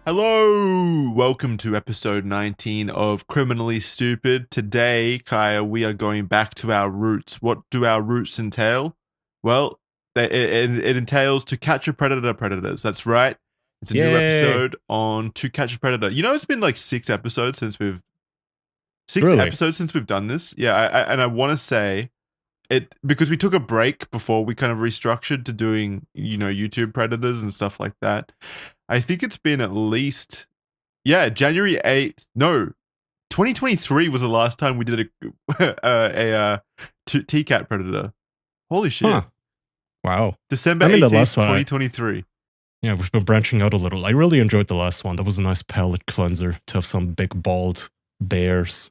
Hello, welcome to episode 19 of Criminally Stupid. Today, Kaya, we are going back to our roots. What do our roots entail? Well, it entails To Catch a Predator Predators. That's right. It's a new Yay! episode on To Catch a Predator. You know, it's been like six Really? episodes since we've done this. Yeah, and I want to say it because we took a break before we kind of restructured to doing, YouTube Predators and stuff like that. I think it's been at least, January 8th. No, 2023 was the last time we did a TCAT Predator. Holy shit. Huh. Wow. December I mean, the 18th, last one, 2023. yeah, we've been branching out a little. I really enjoyed the last one. That was a nice palate cleanser to have some big, bald bears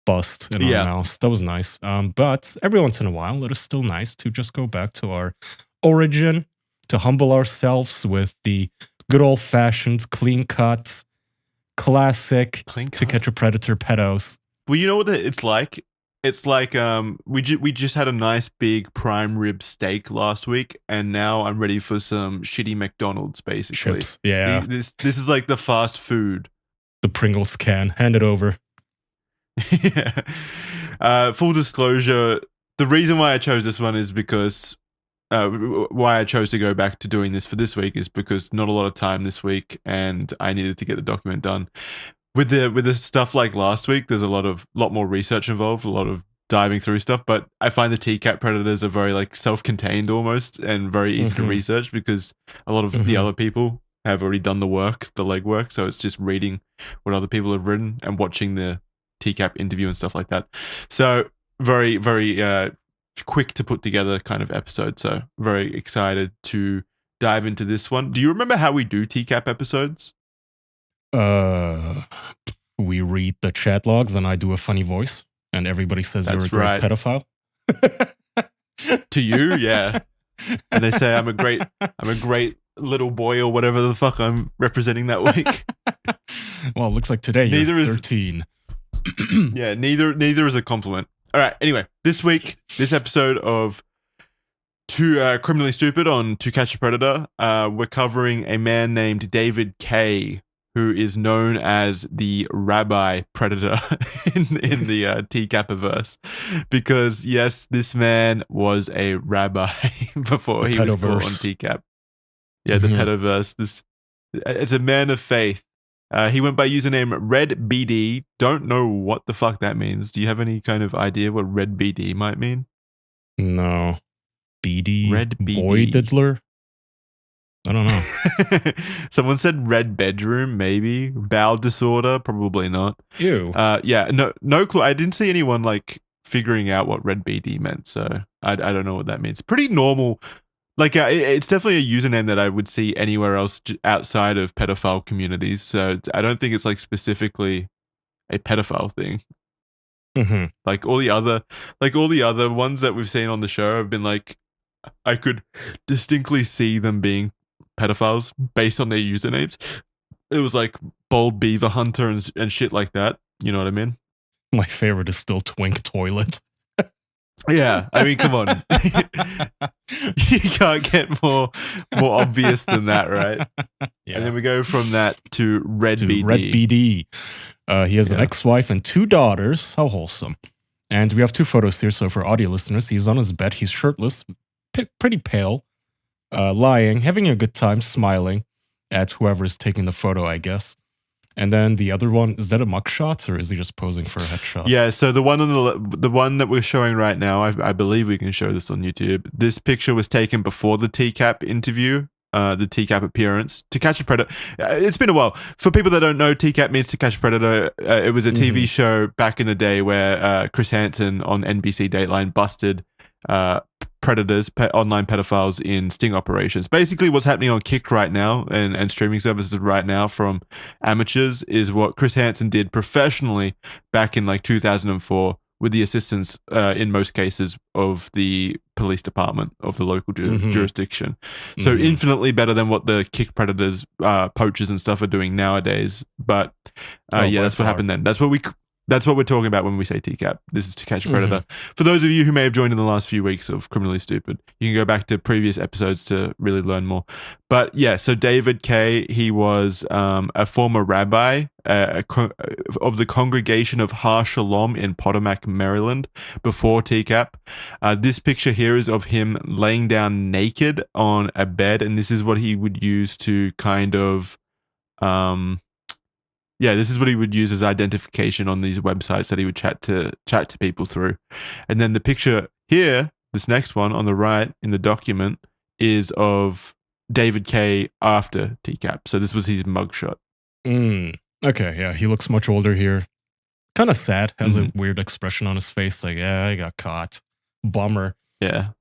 bust in our mouths. That was nice. But every once in a while, it is still nice to just go back to our origin, to humble ourselves with the good old-fashioned, clean-cut, classic To Catch a Predator pedos. Well, you know what it's like? It's like we just had a nice big prime rib steak last week, and now I'm ready for some shitty McDonald's, basically. Chips, yeah. This is like the fast food. The Pringles can. Hand it over. Full disclosure, the reason why I chose this one is because why I chose to go back to doing this for this week is because not a lot of time this week, and I needed to get the document done. With the stuff like last week, there's a lot more research involved, a lot of diving through stuff. But I find the TCAT predators are very like self-contained almost, and very easy to research because a lot of the other people have already done the legwork. So it's just reading what other people have written and watching the TCAP interview and stuff like that. So very, very quick to put together kind of episode. So very excited to dive into this one. Do you remember how we do TCAP episodes? We read the chat logs and I do a funny voice and everybody says you're a great pedophile. To you, yeah. And they say I'm a great little boy or whatever the fuck I'm representing that week. Well, it looks like today you're 13. Yeah, neither is a compliment. All right, anyway, this episode of Criminally Stupid on To Catch a Predator, we're covering a man named David Kaye, who is known as the Rabbi Predator in the TCAP-averse. Because, yes, this man was a rabbi before he was caught on TCAP. Yeah, the pediverse. It's a man of faith. He went by username Red BD. Don't know what the fuck that means. Do you have any kind of idea what Red BD might mean? No. BD? Red BD. Boy diddler? I don't know. Someone said red bedroom, maybe. Bowel disorder, probably not. Ew. Yeah, no clue. I didn't see anyone like figuring out what red BD meant, so I don't know what that means. Pretty normal. Like, it's definitely a username that I would see anywhere else outside of pedophile communities. So I don't think it's like specifically a pedophile thing. Like all the other ones that we've seen on the show have been like, I could distinctly see them being pedophiles based on their usernames. It was like Bold Beaver Hunter and shit like that. You know what I mean? My favorite is still Twink Toilet. Yeah, I mean, come on. You can't get more obvious than that, right? Yeah. And then we go from that to Red BD. Red BD. He has an ex-wife and 2 daughters. How wholesome. And we have 2 photos here, so for audio listeners, he's on his bed, he's shirtless, pretty pale, lying, having a good time, smiling at whoever is taking the photo, I guess. And then the other one, is that a mugshot or is he just posing for a headshot? Yeah, so the one that we're showing right now, I believe we can show this on YouTube. This picture was taken before the TCAP interview, the TCAP appearance. To Catch a Predator. It's been a while. For people that don't know, TCAP means To Catch a Predator. It was a TV show back in the day where Chris Hansen on NBC Dateline busted predators, online pedophiles in sting operations. Basically, what's happening on Kick right now and streaming services right now from amateurs is what Chris Hansen did professionally back in like 2004 with the assistance, in most cases, of the police department of the local jurisdiction. So infinitely better than what the Kick predators, poachers and stuff are doing nowadays. But yeah, that's what happened then. That's That's what we're talking about when we say TCAP. This is To Catch a Predator. For those of you who may have joined in the last few weeks of Criminally Stupid, you can go back to previous episodes to really learn more. But yeah, so David Kaye, he was a former rabbi of the congregation of Har Shalom in Potomac, Maryland, before TCAP. This picture here is of him laying down naked on a bed, and this is what he would use to kind of... this is what he would use as identification on these websites that he would chat to people through. And then the picture here, this next one on the right in the document, is of David Kaye after TCAP. So this was his mugshot. Okay, yeah, he looks much older here. Kind of sad, has a weird expression on his face, like, yeah, I got caught. Bummer. Yeah.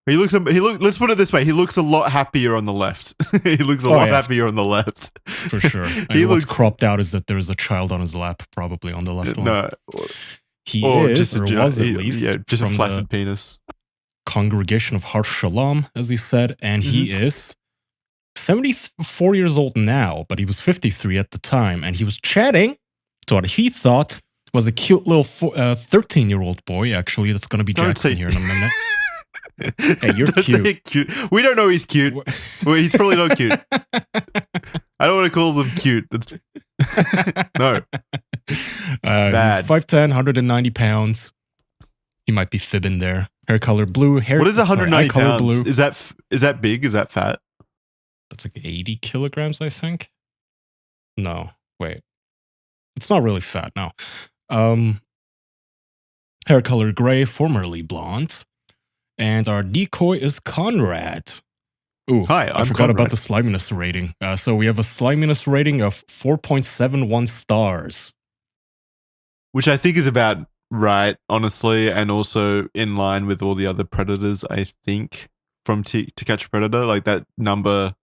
Let's put it this way. He looks a lot happier on the left. He looks a lot happier on the left. For sure. What's cropped out is that there's a child on his lap, probably on the left one. No. He was at least. Yeah, just a flaccid penis. Congregation of Har Shalom, as he said. And he is 74 years old now, but he was 53 at the time. And he was chatting to what he thought was a cute little 13-year-old boy, actually, that's going to be Jackson here in a minute. Hey, you're cute. We don't know he's cute. Well, he's probably not cute. I don't want to call them cute. That's no. Bad. He's 5'10", 190 pounds. He might be fibbing there. Hair color blue. What is 190 pounds? Blue. Is that big? Is that fat? That's like 80 kilograms, I think. No, wait. It's not really fat, no. Hair color gray, formerly blonde. And our decoy is Conrad. Ooh, hi, I forgot about the sliminess rating. So we have a sliminess rating of 4.71 stars. Which I think is about right, honestly, and also in line with all the other Predators, I think, from To Catch a Predator. Like that number,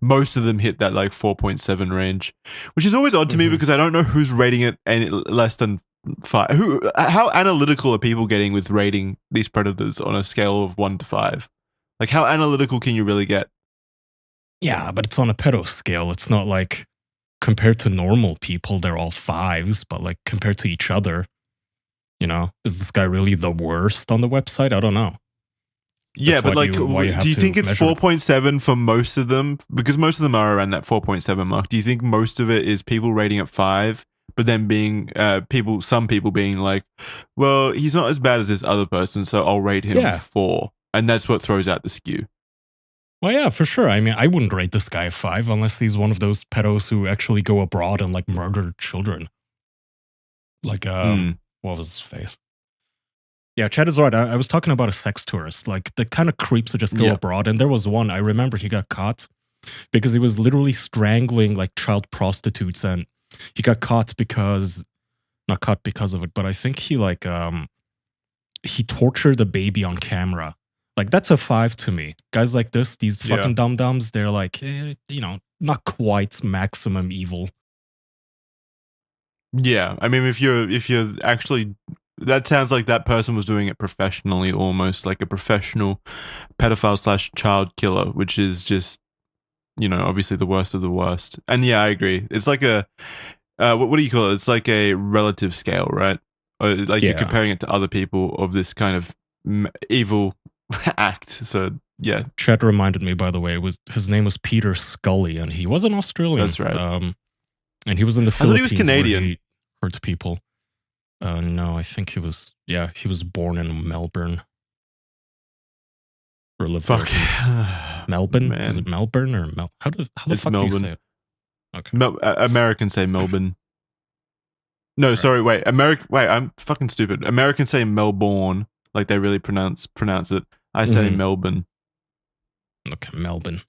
most of them hit that like 4.7 range, which is always odd to me because I don't know who's rating it any less than 5. How analytical are people getting with rating these Predators on a scale of 1 to 5? Like, how analytical can you really get? Yeah, but it's on a pedo scale. It's not like compared to normal people, they're all 5s, but like compared to each other, you know, is this guy really the worst on the website? I don't know. Yeah, but like, do you think it's 4.7 for most of them? Because most of them are around that 4.7 mark. Do you think most of it is people rating at 5? But then being some people being like, well, he's not as bad as this other person, so I'll rate him 4. And that's what throws out the skew. Well, yeah, for sure. I mean, I wouldn't rate this guy a 5 unless he's one of those pedos who actually go abroad and like murder children. Like, what was his face? Yeah, Chad is right. I was talking about a sex tourist, like the kind of creeps who just go abroad. And there was one, I remember he got caught because he was literally strangling like child prostitutes, and he got caught because, not caught because of it, but I think he like, he tortured a baby on camera. Like, that's a 5 to me. Guys like this, these fucking dum-dums, they're like, you know, not quite maximum evil. Yeah, I mean, if you're actually, that sounds like that person was doing it professionally, almost like a professional pedophile / child killer, which is just, you know, obviously the worst of the worst. And yeah, I agree. It's like a, what do you call it? It's like a relative scale, right? Like you're comparing it to other people of this kind of evil act. So yeah. Chat reminded me, by the way, his name was Peter Scully, and he was an Australian. That's right. And he was in the Philippines. I thought he was Canadian. Where he hurt people. No, I think he was born in Melbourne. Or lived there. Melbourne? Man. Is it Melbourne or How the fuck Melbourne. Do you say it? Okay. Americans say Melbourne. No, right. Sorry, wait. I'm fucking stupid. Americans say Melbourne, like they really pronounce it. I say Melbourne. Okay, Melbourne.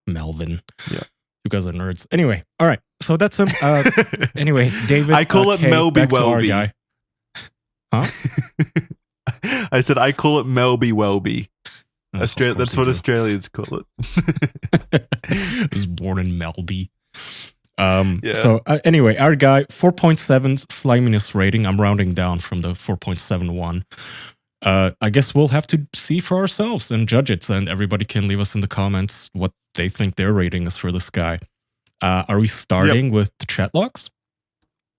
Yeah. You guys are nerds. Anyway, all right. So that's him. Anyway, David. I call it Melby Welby. Guy. Huh? I said I call it Melby Welby. That's what Australians call it. I was born in Melby. So anyway, our guy, 4.7 sliminess rating. I'm rounding down from the 4.71. I guess we'll have to see for ourselves and judge it, and everybody can leave us in the comments what they think their rating is for this guy. Are we starting with the chat logs?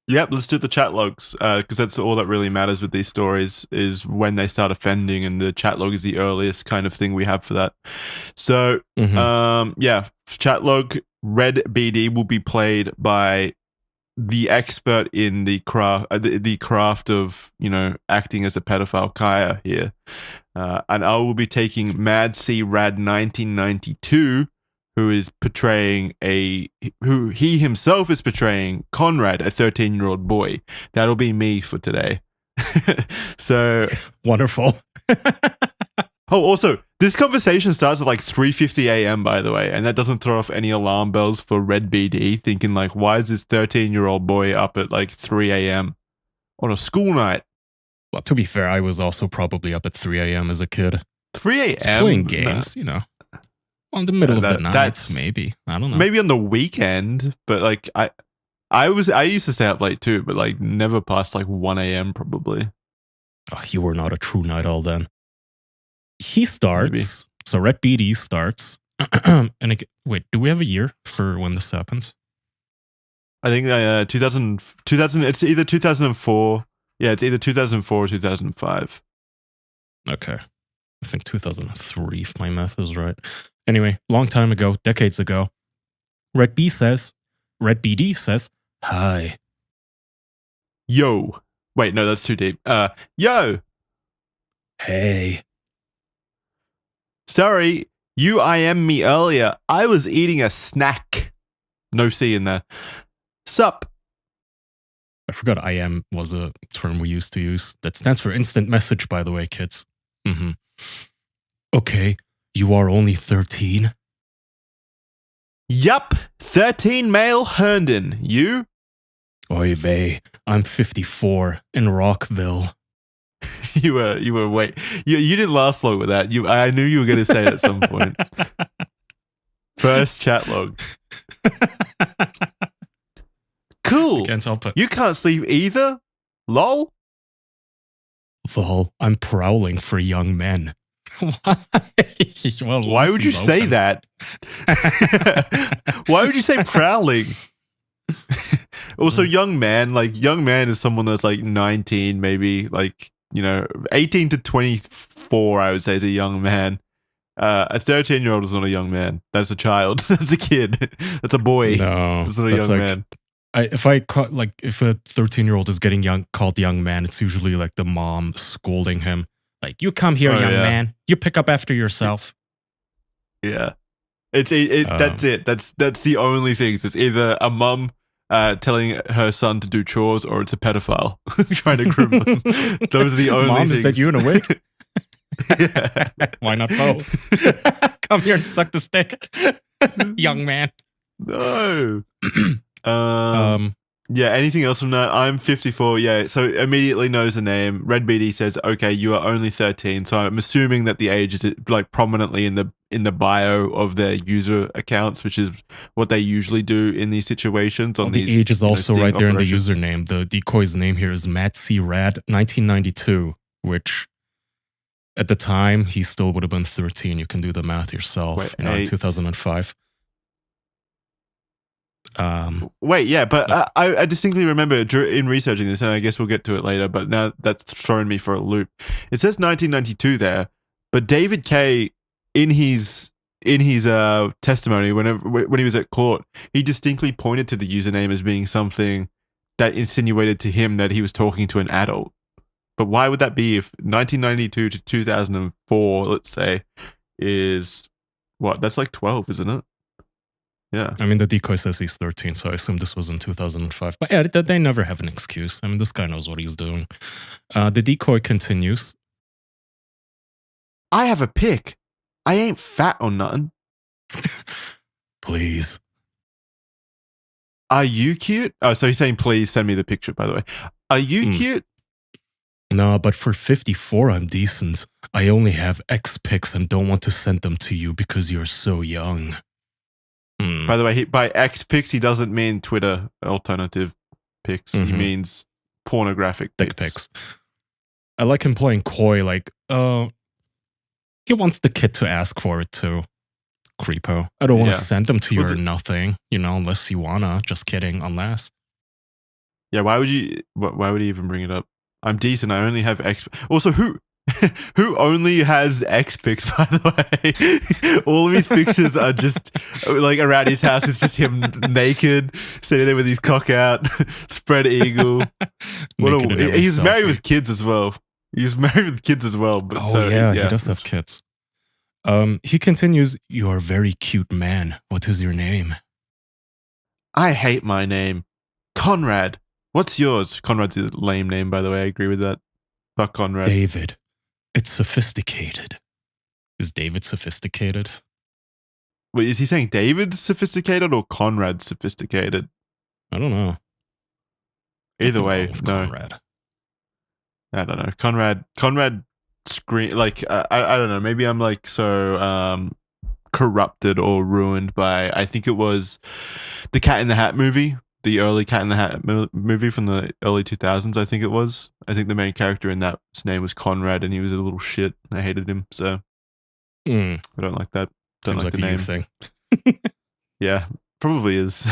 Yep, let's do the chat logs because that's all that really matters with these stories is when they start offending, and the chat log is the earliest kind of thing we have for that. So, yeah, chat log Red BD will be played by the expert in the craft of acting as a pedophile, Kaya here, and I will be taking Mad C Rad 1992. Who he himself is portraying Conrad, a 13-year-old boy. That'll be me for today. So wonderful. Oh, also, this conversation starts at like 3:50 a.m. by the way, and that doesn't throw off any alarm bells for Red BD thinking like, why is this 13-year-old boy up at like 3 a.m. on a school night? Well, to be fair, I was also probably up at 3 a.m. as a kid. 3 a.m. playing games, on the middle of the night, maybe. I don't know. Maybe on the weekend, but like I used to stay up late too, but like never past like 1 a.m. probably. Oh, you were not a true night owl then. He starts. Maybe. So Red BD starts. And wait, do we have a year for when this happens? I think 2000. It's either 2004. Yeah, it's either 2004 or 2005. Okay. I think 2003, if my math is right. Anyway, long time ago, decades ago, Red BD says, hi. Yo. Wait, no, that's too deep. Yo. Hey. Sorry, you IM'd me earlier. I was eating a snack. No C in there. Sup? I forgot IM was a term we used to use. That stands for instant message, by the way, kids. Mm-hmm. Okay, you are only 13? Yup, 13 male Herndon. You? Oy vey, I'm 54 in Rockville. You were wait. You didn't last long with that. I knew you were going to say it at some point. First chat log. Cool. Can't help it. You can't sleep either? Lol? Lol, I'm prowling for young men. Why? Well, why would you say that? Why would you say prowling? Also, young man is someone that's like 19, maybe like, 18 to 24, I would say is a young man. A 13-year-old is not a young man. That's a child. That's a kid. That's a boy. No, it's not a young man. If a 13-year-old is getting called young man, it's usually like the mom scolding him. Like, you come here, young man. You pick up after yourself. Yeah. That's it. That's the only things. It's either a mum telling her son to do chores, or it's a pedophile trying to groom them. Those are the only Mom, things. is that you in a wig? Yeah. Why not both? Come here and suck the stick, young man. No. Yeah, anything else from that? I'm 54. Yeah, so immediately knows the name. Red BD says, "Okay, you are only 13." So I'm assuming that the age is like prominently in the bio of their user accounts, which is what they usually do in these situations. On the age is also right there in the username. The decoy's name here is Matt C Rad 1992, which at the time he still would have been 13. You can do the math yourself. In 2005. Wait, yeah, but I distinctly remember in researching this, and I guess we'll get to it later, but now that's thrown me for a loop. It says 1992 there, but David Kaye in his testimony when he was at court, he distinctly pointed to the username as being something that insinuated to him that he was talking to an adult. But why would that be if 1992 to 2004, let's say, is what? That's like 12, isn't it? Yeah. I mean, the decoy says he's 13, so I assume this was in 2005. But yeah, they never have an excuse. I mean, this guy knows what he's doing. The decoy continues. I have a pic. I ain't fat or nothing. Please. Are you cute? Oh, so he's saying, please send me the picture, by the way. Are you cute? No, but for 54, I'm decent. I only have X pics and don't want to send them to you because you're so young. By the way, by X pics, he doesn't mean Twitter alternative pics. He means pornographic pics. I like him playing coy, like, he wants the kid to ask for it too. Creepo. I don't want to send them to you or nothing, unless you wanna. Just kidding, unless. Yeah, why would you? Why would he even bring it up? I'm decent. I only have X. Also, who who only has X pics? By the way, all of his pictures are just like around his house. It's just him naked, sitting there with his cock out, spread eagle. He's married with kids as well. He's married with kids as well. But he does have kids. He continues, "You are a very cute man. What is your name?" I hate my name. Conrad. What's yours? Conrad's a lame name, by the way. I agree with that. Fuck Conrad. David. It's sophisticated. Is David sophisticated? Wait, is he saying David's sophisticated or Conrad's sophisticated? I don't know. Either way, no. Conrad. I don't know. Conrad screen like I don't know. Maybe I'm like so corrupted or ruined by, I think it was the Cat in the Hat movie, the early Cat in the Hat movie from the early 2000s. I think it was. I think the main character in that, his name was Conrad, and he was a little shit. I hated him, so I don't like that. Don't Seems like the a name thing. Yeah, probably is.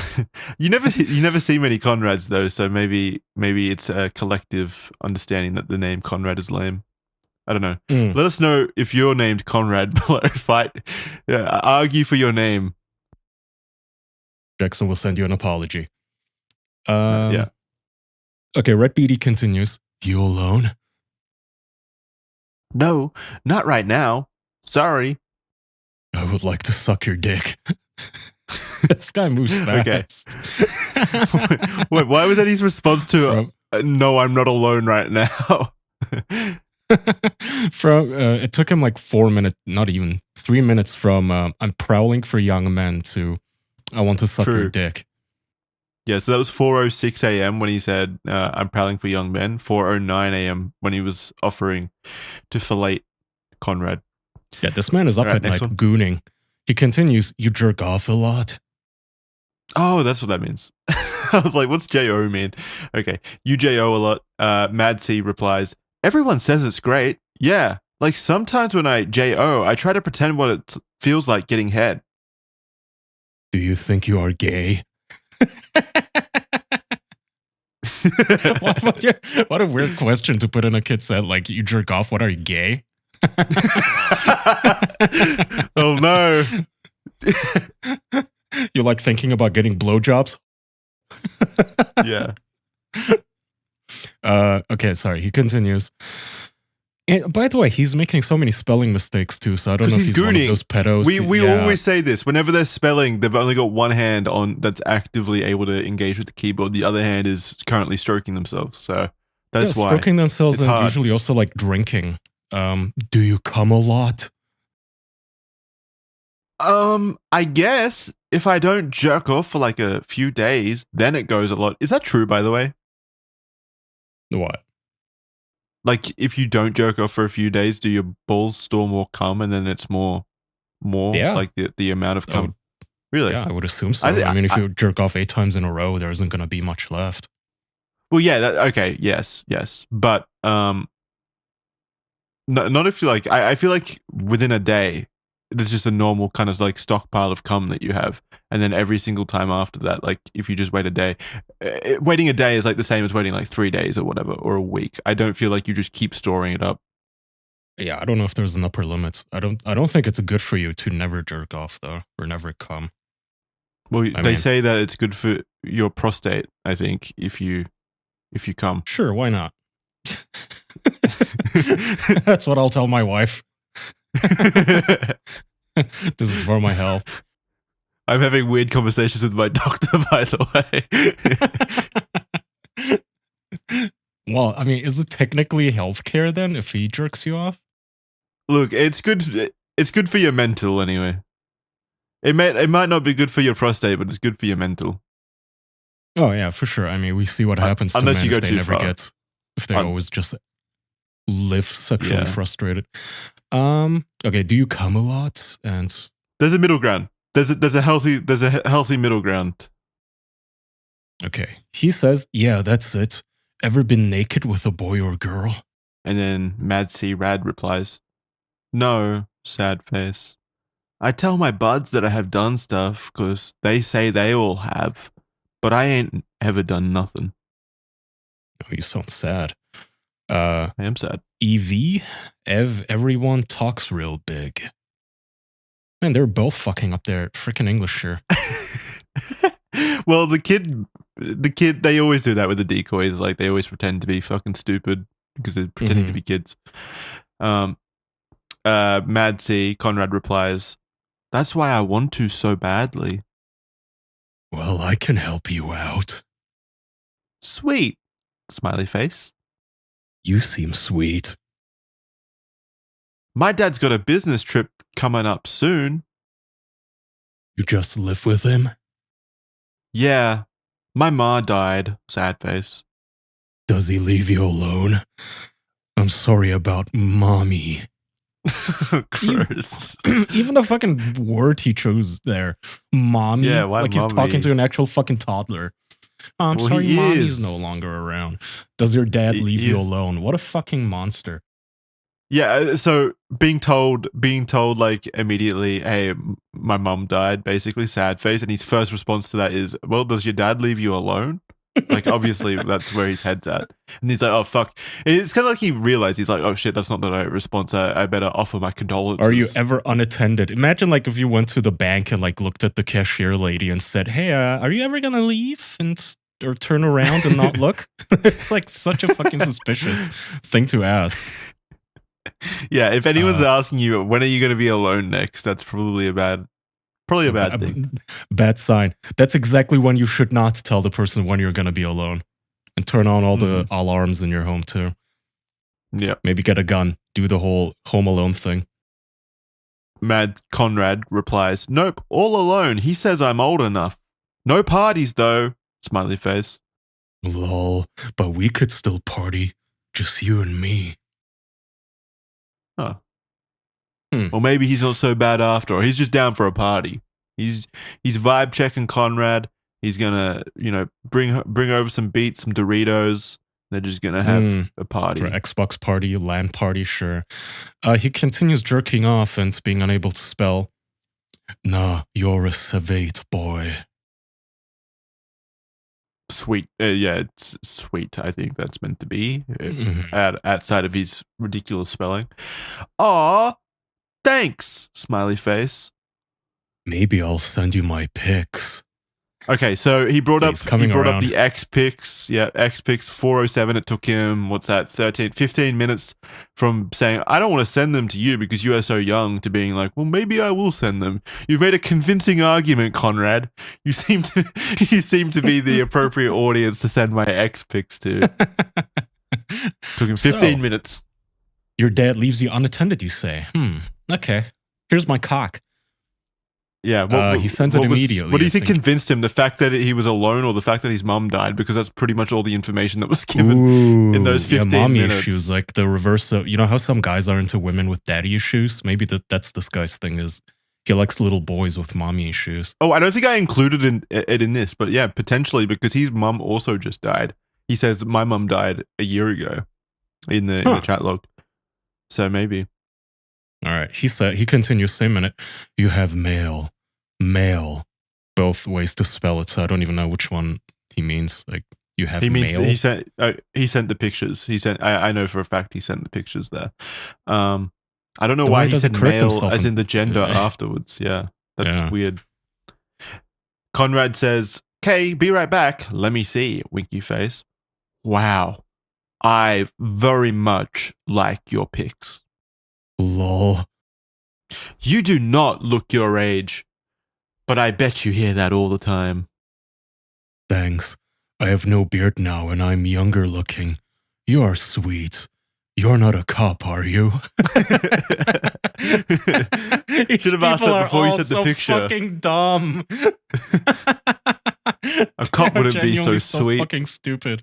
you never see many Conrads though, so maybe it's a collective understanding that the name Conrad is lame. I don't know. Let us know if you're named Conrad below. Argue for your name. Jackson will send you an apology. Yeah. Okay, Red Beatty continues. You alone? No, not right now. Sorry. I would like to suck your dick. This guy moves fast. Okay. Wait, why was that his response to no, I'm not alone right now? It took him like 4 minutes, not even 3 minutes from I'm prowling for young men to I want to suck your dick. Yeah, so that was 4:06 a.m. when he said I'm prowling for young men. 4:09 a.m. when he was offering to fillet Conrad. Yeah, this man is up at night gooning. He continues, you jerk off a lot. Oh, that's what that means. I was like, what's J-O mean? Okay, you J-O a lot. Mad C replies, everyone says it's great. Yeah, like sometimes when I J-O, I try to pretend what it feels like getting head. Do you think you are gay? What a weird question to put in a kid's head. Like, you jerk off, what are you, gay? Oh no. You like thinking about getting blowjobs? Yeah. Okay, sorry. He continues. And by the way, he's making so many spelling mistakes too, so I don't know if he's one of those pedos. We always say this. Whenever they're spelling, they've only got one hand on that's actively able to engage with the keyboard. The other hand is currently stroking themselves. So that's why. Stroking themselves and usually also like drinking. Do you come a lot? I guess if I don't jerk off for like a few days, then it goes a lot. Is that true, by the way? What? Like, if you don't jerk off for a few days, do your balls store more cum, and then it's more, like the amount of cum? Really? Yeah, I would assume so. I mean, if you jerk off 8 times in a row, there isn't going to be much left. Well, yeah. Okay. Yes. But not if you like. I feel like within a day, there's just a normal kind of like stockpile of cum that you have, and then every single time after that, like if you just wait a day, waiting a day is like the same as waiting like 3 days or whatever, or a week. I don't feel like you just keep storing it up. Yeah, I don't know if there's an upper limit. I don't think it's good for you to never jerk off though, or never cum. Well, they say that it's good for your prostate, I think, if you cum. Sure, why not? That's what I'll tell my wife. This is for my health. I'm having weird conversations with my doctor, by the way. Well, I mean, is it technically healthcare then if he jerks you off? Look, it's good. It's good for your mental anyway. It might not be good for your prostate, but it's good for your mental. Oh yeah, for sure. I mean, we see what happens to men if they never get, if they always just live sexually frustrated. Okay, do you cum a lot? And there's a middle ground. There's a healthy middle ground. Okay, he says, yeah, that's it. Ever been naked with a boy or girl? And then Mad C Rad replies, no, sad face. I tell my buds that I have done stuff because they say they all have, but I ain't ever done nothing. Oh, you sound sad. I am sad. Everyone talks real big. Man, they're both fucking up their freaking English here. Well, the kid, they always do that with the decoys. Like, they always pretend to be fucking stupid because they're pretending to be kids. Mad C, Conrad replies, "That's why I want to so badly." Well, I can help you out. Sweet. Smiley face. You seem sweet. My dad's got a business trip coming up soon. You just live with him? Yeah. My ma died. Sad face. Does he leave you alone? I'm sorry about mommy. Gross. Even the fucking word he chose there. Mommy. Yeah, why like mommy? He's talking to an actual fucking toddler. Oh, I'm sorry, mommy's no longer around. Does your dad leave you alone? What a fucking monster. Yeah, so being told like immediately, hey, my mum died, basically, sad face, and his first response to that is, well, does your dad leave you alone? Like, obviously, that's where his head's at. And he's like, oh, fuck. It's kind of like he realized, he's like, oh, shit, that's not the right response. I better offer my condolences. Are you ever unattended? Imagine, like, if you went to the bank and, like, looked at the cashier lady and said, hey, are you ever going to leave or turn around and not look? It's, like, such a fucking suspicious thing to ask. Yeah, if anyone's asking you, when are you going to be alone next, that's probably a bad thing. Bad sign. That's exactly when you should not tell the person when you're going to be alone. And turn on all the alarms in your home too. Yeah. Maybe get a gun. Do the whole Home Alone thing. Mad Conrad replies, nope, all alone. He says I'm old enough. No parties though. Smiley face. Lol, but we could still party. Just you and me. Oh. Or maybe he's not so bad after all. He's just down for a party. He's vibe checking Conrad. He's gonna, bring over some beats, some Doritos. They're just gonna have a party. For Xbox party, LAN party, sure. He continues jerking off and being unable to spell. Nah, you're a savate boy. Sweet. Yeah, it's sweet. I think that's meant to be outside of his ridiculous spelling. Aw, thanks, smiley face. Maybe I'll send you my pics. Okay, so he brought up the X pics. Yeah, X pics 407. It took him, 15 minutes from saying, I don't want to send them to you because you are so young, to being like, well, maybe I will send them. You've made a convincing argument, Conrad. You seem to be the appropriate audience to send my X pics to. Took him 15 minutes. Your dad leaves you unattended, you say? Okay. Here's my cock. Yeah, he sends it immediately. What do you think convinced him? The fact that he was alone, or the fact that his mum died? Because that's pretty much all the information that was given in those 15 mommy minutes. Issues, like the reverse of, how some guys are into women with daddy issues? Maybe that's this guy's thing, is he likes little boys with mommy issues. Oh, I don't think I included it in this, but yeah, potentially, because his mum also just died. He says, my mum died a year ago in the chat log. So maybe. All right. He continues, same minute. You have male, both ways to spell it. So I don't even know which one he means. Like, you have male. He sent the pictures. He sent. I know for a fact he sent the pictures there. I don't know why he said male as in the gender afterwards. Yeah, that's weird. Conrad says, "Okay, be right back. Let me see." Winky face. Wow, I very much like your pics. Lol. You do not look your age, but I bet you hear that all the time. Thanks. I have no beard now and I'm younger looking. You are sweet. You're not a cop, are you? Should have asked that before you sent the picture. Fucking dumb. A cop wouldn't be so sweet. Fucking stupid.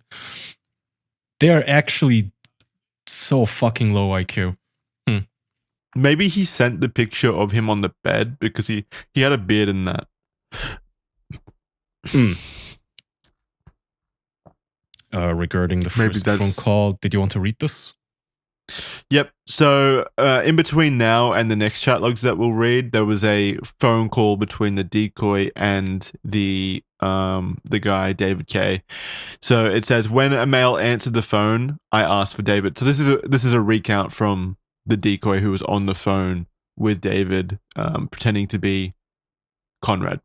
They are actually so fucking low IQ. Maybe he sent the picture of him on the bed because he had a beard in that. Regarding the first phone call, did you want to read this? Yep. So in between now and the next chat logs that we'll read, there was a phone call between the decoy and the guy David Kaye. So it says, when a male answered the phone, I asked for David. So this is a recount from the decoy who was on the phone with David, pretending to be Conrad.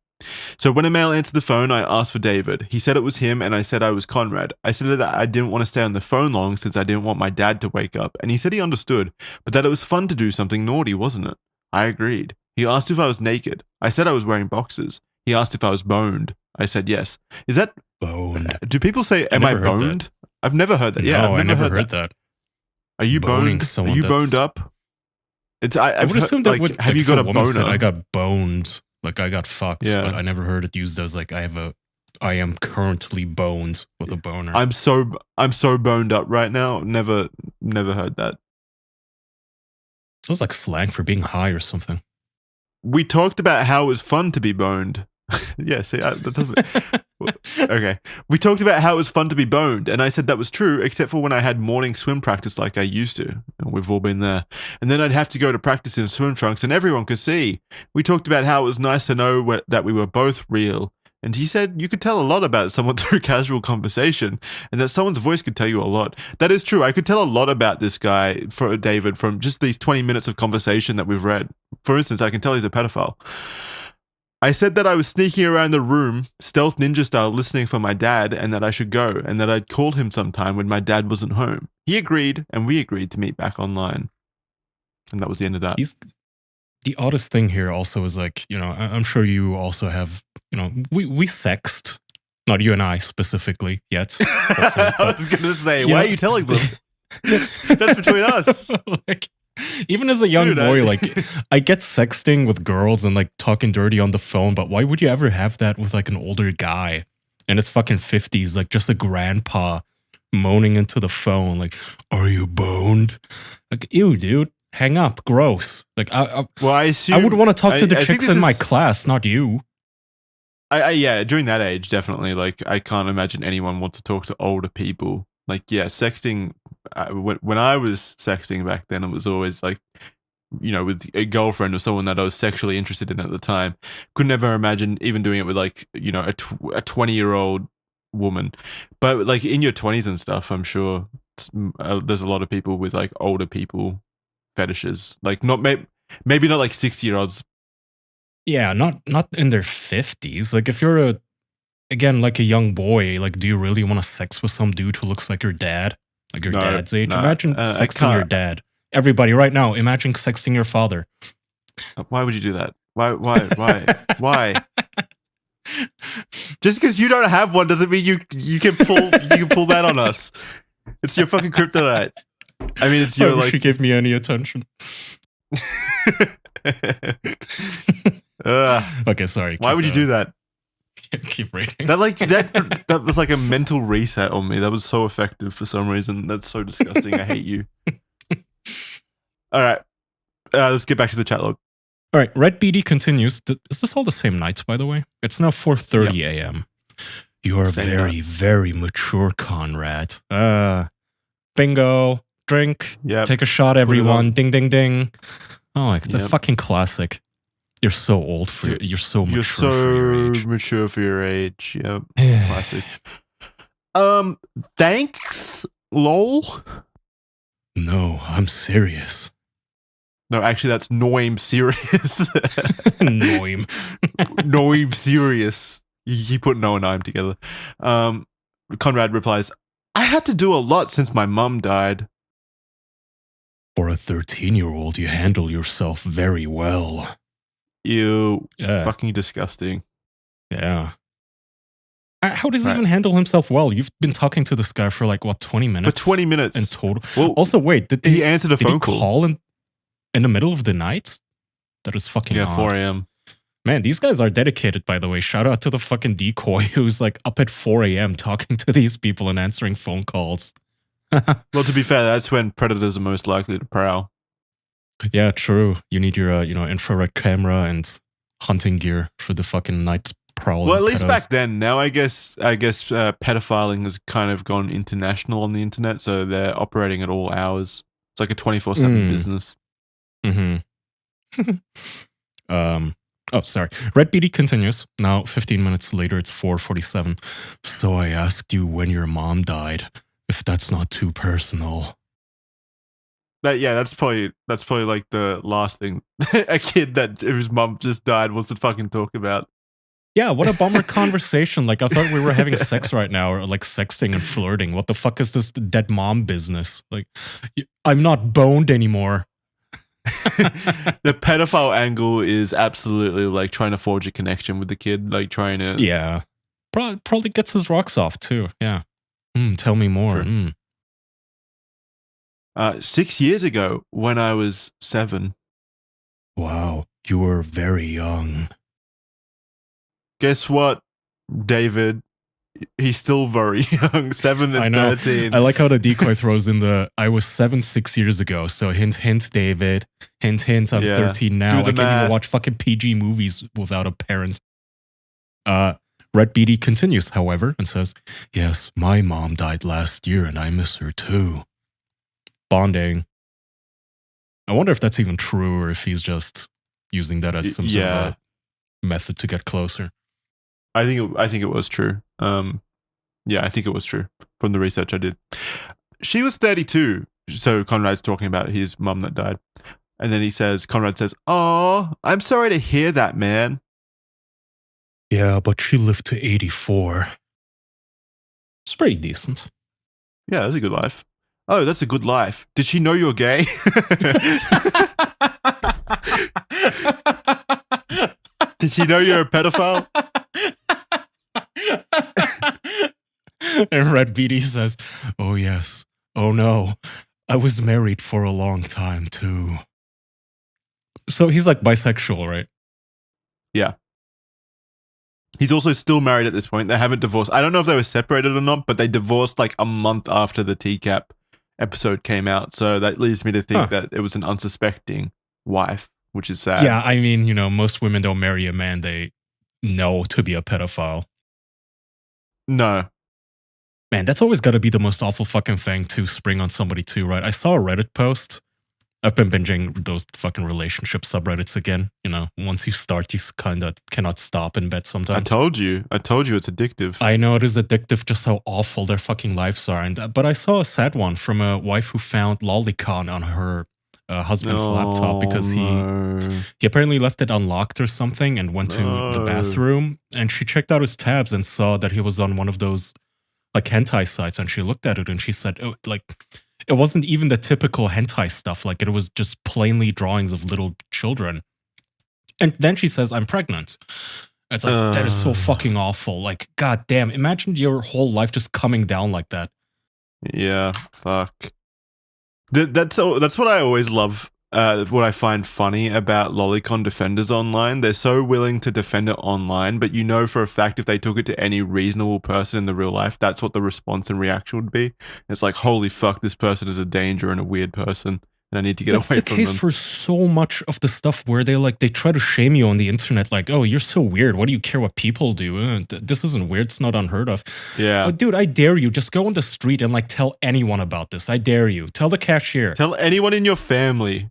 So when a male answered the phone, I asked for David. He said it was him, and I said I was Conrad. I said that I didn't want to stay on the phone long since I didn't want my dad to wake up, and he said he understood, but that it was fun to do something naughty, wasn't it? I agreed. He asked if I was naked. I said I was wearing boxers. He asked if I was boned. I said yes. Is that boned? Do people say, am I boned? I've never heard that. No, I never heard that. Are you boned? Are you boned up? I would assume that would, have you got a boner? I got boned. Like I got fucked, yeah. But I never heard it used as like I am currently boned with a boner. I'm so boned up right now. Never heard that. Sounds like slang for being high or something. We talked about how it was fun to be boned. Yeah, see, that's okay. We talked about how it was fun to be boned, and I said that was true, except for when I had morning swim practice like I used to. And we've all been there. And then I'd have to go to practice in swim trunks, and everyone could see. We talked about how it was nice to know that we were both real. And he said you could tell a lot about someone through casual conversation, and that someone's voice could tell you a lot. That is true. I could tell a lot about this guy, for David, from just these 20 minutes of conversation that we've read. For instance, I can tell he's a pedophile. I said that I was sneaking around the room, stealth ninja style, listening for my dad, and that I should go, and that I'd call him sometime when my dad wasn't home. He agreed, and we agreed to meet back online. And that was the end of that. The oddest thing here also is like, I'm sure you also have, we sexed. Not you and I specifically yet. I was going to say, why are you telling them? That's between us. Like, even as a young boy, like I get sexting with girls and like talking dirty on the phone, but why would you ever have that with like an older guy in his fucking 50s, like just a grandpa moaning into the phone, like, "Are you boned?" Like, ew, dude, hang up, gross. Like, I would want to talk to the chicks in my class, not you. Yeah, during that age, definitely. Like, I can't imagine anyone wants to talk to older people. Like, yeah, sexting. When I was sexting back then, it was always like, with a girlfriend or someone that I was sexually interested in at the time. Could never imagine even doing it with like, a 20-year-old woman. But like in your 20s and stuff, I'm sure there's a lot of people with like older people fetishes. Like maybe not like 60-year-olds. Yeah, not in their 50s. Like if you're like a young boy, like do you really want to sex with some dude who looks like your dad? Like your dad's age? No, imagine sexting your dad. Everybody right now, imagine sexting your father. Why would you do that? Why? Just because you don't have one doesn't mean you can pull that on us. It's your fucking kryptonite. I mean, it's your like. She gave me any attention. Okay, sorry. Why would you do that? Keep reading. That was like a mental reset on me. That was so effective for some reason. That's so disgusting. I hate you. All right. Let's get back to the chat log. All right. Red BD continues. Is this all the same nights, by the way? It's now 4:30 a.m. You are very, very mature, Conrad. Bingo. Drink. Yep. Take a shot, everyone. Ding, ding, ding. Oh, like the fucking classic. You're so old for you're so mature for your age. Mature for your age. Yep. Classic. Thanks, lol. No, I'm serious. No, actually, that's Noim serious. Noim. Noim serious. You put no and I'm together. Conrad replies, I had to do a lot since my mum died. For a 13-year-old, you handle yourself very well. Ew. Yeah. Fucking disgusting. Yeah. How does he even handle himself well? You've been talking to this guy for like, 20 minutes? For 20 minutes. In total. Well, also, wait, did he answer the phone call in the middle of the night? That is fucking odd. 4 a.m. Man, these guys are dedicated, by the way. Shout out to the fucking decoy who's like up at 4 a.m. talking to these people and answering phone calls. Well, to be fair, that's when predators are most likely to prowl. Yeah, true. You need your, infrared camera and hunting gear for the fucking night prowl. Well, at least back then. Now, I guess pedophiling has kind of gone international on the internet, so they're operating at all hours. It's like a 24/7 business. Mm-hmm. Oh, sorry. Red BD continues. Now, 15 minutes later, it's 4:47. So I asked you when your mom died, if that's not too personal. That's probably like the last thing a kid that whose mom just died wants to fucking talk about. Yeah, what a bummer conversation. Like, I thought we were having sex right now, or like sexting and flirting. What the fuck is this dead mom business? Like, I'm not boned anymore. The pedophile angle is absolutely like trying to forge a connection with the kid, like trying to. Yeah. Probably gets his rocks off too. Yeah. Tell me more. 6 years ago, when I was 7. Wow, you were very young. Guess what, David? He's still very young, 7 and I know. 13. I like how the decoy throws in the I was 7 6 years ago. So hint, hint, David. Hint, hint. I'm 13 now. I can't even watch fucking PG movies without a parent. Red BD continues, however, and says, "Yes, my mom died last year, and I miss her too." Bonding. I wonder if that's even true, or if he's just using that as some sort of a method to get closer. I think it was true. I think it was true from the research I did. She was 32. So Conrad's talking about his mum that died. And then Conrad says, "Oh, I'm sorry to hear that, man." Yeah, but she lived to 84. It's pretty decent. Yeah, that's a good life. Oh, that's a good life. Did she know you're gay? Did she know you're a pedophile? And Red BD says, "Oh yes. Oh no. I was married for a long time too." So he's like bisexual, right? Yeah. He's also still married at this point. They haven't divorced. I don't know if they were separated or not, but they divorced like a month after the TCAP episode came out. So that leads me to think that it was an unsuspecting wife, which is sad. Yeah, I mean, most women don't marry a man they know to be a pedophile. No. Man, that's always got to be the most awful fucking thing to spring on somebody too, right? I saw a Reddit post. I've been binging those fucking relationship subreddits again. Once you start, you kind of cannot stop in bed sometimes. I told you it's addictive. I know it is addictive, just how awful their fucking lives are. But I saw a sad one from a wife who found Lolicon on her husband's laptop because he apparently left it unlocked or something and went to the bathroom, and she checked out his tabs and saw that he was on one of those like hentai sites, and she looked at it and she said, "Oh, like it wasn't even the typical hentai stuff. Like it was just plainly drawings of little children." And then she says, "I'm pregnant." It's like, that is so fucking awful. Like, god damn, imagine your whole life just coming down like that. Yeah, fuck. That's what I always love. What I find funny about lolicon defenders online, they're so willing to defend it online, but for a fact if they took it to any reasonable person in the real life, that's what the response and reaction would be. It's like, holy fuck, this person is a danger and a weird person, and I need to get away from them. That's the case for so much of the stuff where they try to shame you on the internet, like, "Oh, you're so weird. What do you care what people do? This isn't weird. It's not unheard of." Yeah. Dude, I dare you. Just go on the street and tell anyone about this. I dare you. Tell the cashier. Tell anyone in your family.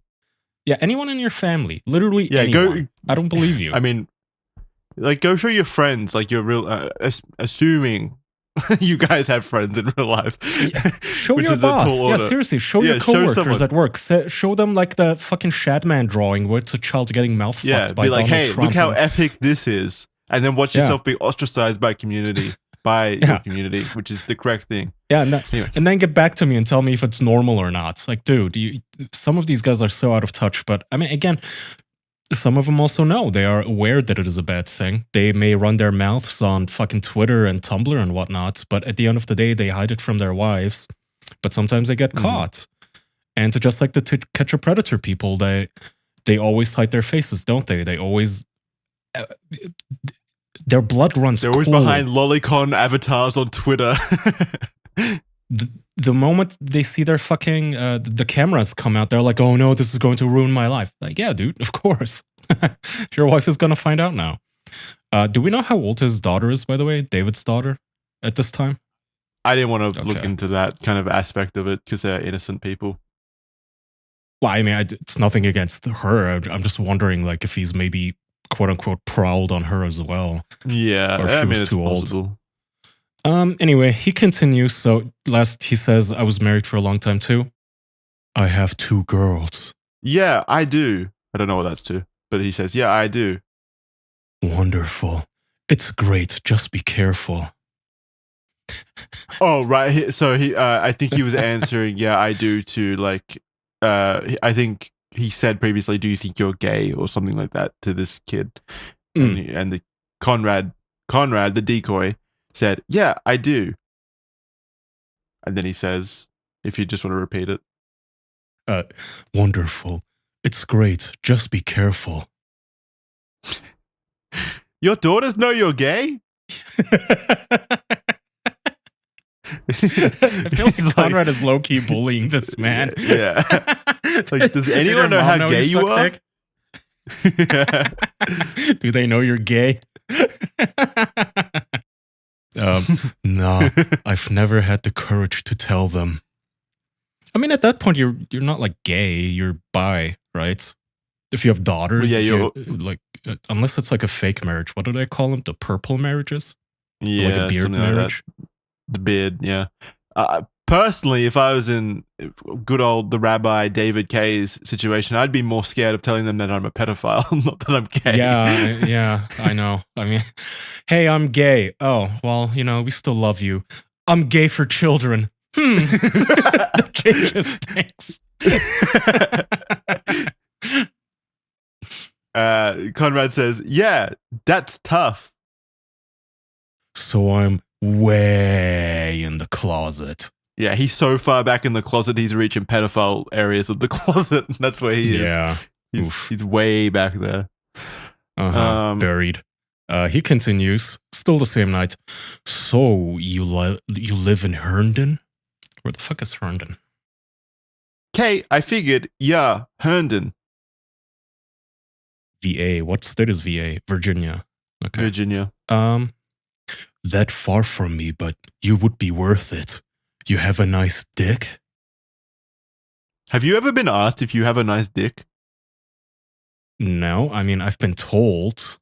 Yeah, anyone in your family. Literally anyone. I don't believe you. I mean, go show your friends, you're real, assuming you guys have friends in real life. Show your boss. Yeah, seriously. Show your coworkers at work. Show them the fucking Shadman drawing where it's a child getting mouth fucked by Donald Trump. Hey, look how epic this is. And then watch yourself be ostracized by community. Your community, which is the correct thing. Yeah, and then get back to me and tell me if it's normal or not. Like, dude, some of these guys are so out of touch. But I mean, again, some of them also know. They are aware that it is a bad thing. They may run their mouths on fucking Twitter and Tumblr and whatnot, but at the end of the day, they hide it from their wives. But sometimes they get caught. And just like the Catch a Predator people, they always hide their faces, don't they? They always... their blood runs They're always cold. behind lolicon avatars on Twitter. The moment they see their fucking the cameras come out, they're like, "Oh no, this is going to ruin my life." Like, yeah, dude, of course. Your wife is gonna find out now. Do we know how old his daughter is, by the way? David's daughter at this time? I didn't want to look into that kind of aspect of it because they're innocent people. Well, I mean, it's nothing against her. I'm just wondering, like, if he's maybe quote unquote prowled on her as well, Yeah, or if I she mean, was it's too possible. old. Anyway, he continues. So last he says, I was married for a long time too. I have 2 girls. Yeah, I do. I don't know what that's to, but he says, yeah, I do. Wonderful. It's great. Just be careful. Oh, right. So I think he was answering, yeah, I do to like, I think he said previously, do you think you're gay or something like that to this kid? And the Conrad, the decoy said, yeah, I do. And then he says, if you just want to repeat it. Wonderful. It's great. Just be careful. Your daughters know you're gay? I feel like Conrad is low-key bullying this man. Yeah. Like, does anyone know how gay you are? Do they know you're gay? No, I've never had the courage to tell them. I mean, at that point, you're not like gay. You're bi, right? If you have daughters, well, yeah, you're like, unless it's like a fake marriage. What do they call them? The purple marriages? Yeah, like a beard marriage. Like the beard, yeah. Personally, if I was in good old the Rabbi David Kaye's situation, I'd be more scared of telling them that I'm a pedophile, not that I'm gay. Yeah, I know. I mean, hey, I'm gay. Oh, well, we still love you. I'm gay for children. That changes things. Conrad says, yeah, that's tough. So I'm way in the closet. Yeah, he's so far back in the closet, he's reaching pedophile areas of the closet. That's where he is. Yeah. He's way back there. Buried. He continues, still the same night. So you live in Herndon? Where the fuck is Herndon? Okay, I figured, yeah, Herndon. VA. What state is VA? Virginia. Okay. Virginia. That far from me, but you would be worth it. You have a nice dick? Have you ever been asked if you have a nice dick? No, I mean, I've been told,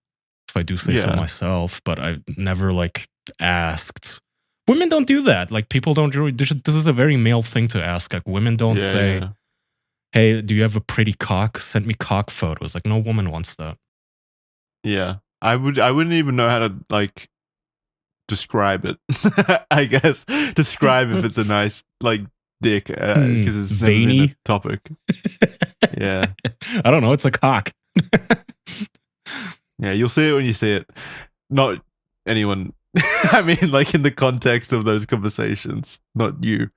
if I do say so myself, but I've never, like, asked. Women don't do that. Like, people don't really, this is a very male thing to ask. Like, women don't say, hey, do you have a pretty cock? Send me cock photos. Like, no woman wants that. Yeah. I wouldn't even know how to, like, describe it. I guess. Describe if it's a nice, like, dick, because it's veiny never been a topic. Yeah. I don't know. It's a cock. Yeah, you'll see it when you see it. Not anyone. I mean, like in the context of those conversations, not you.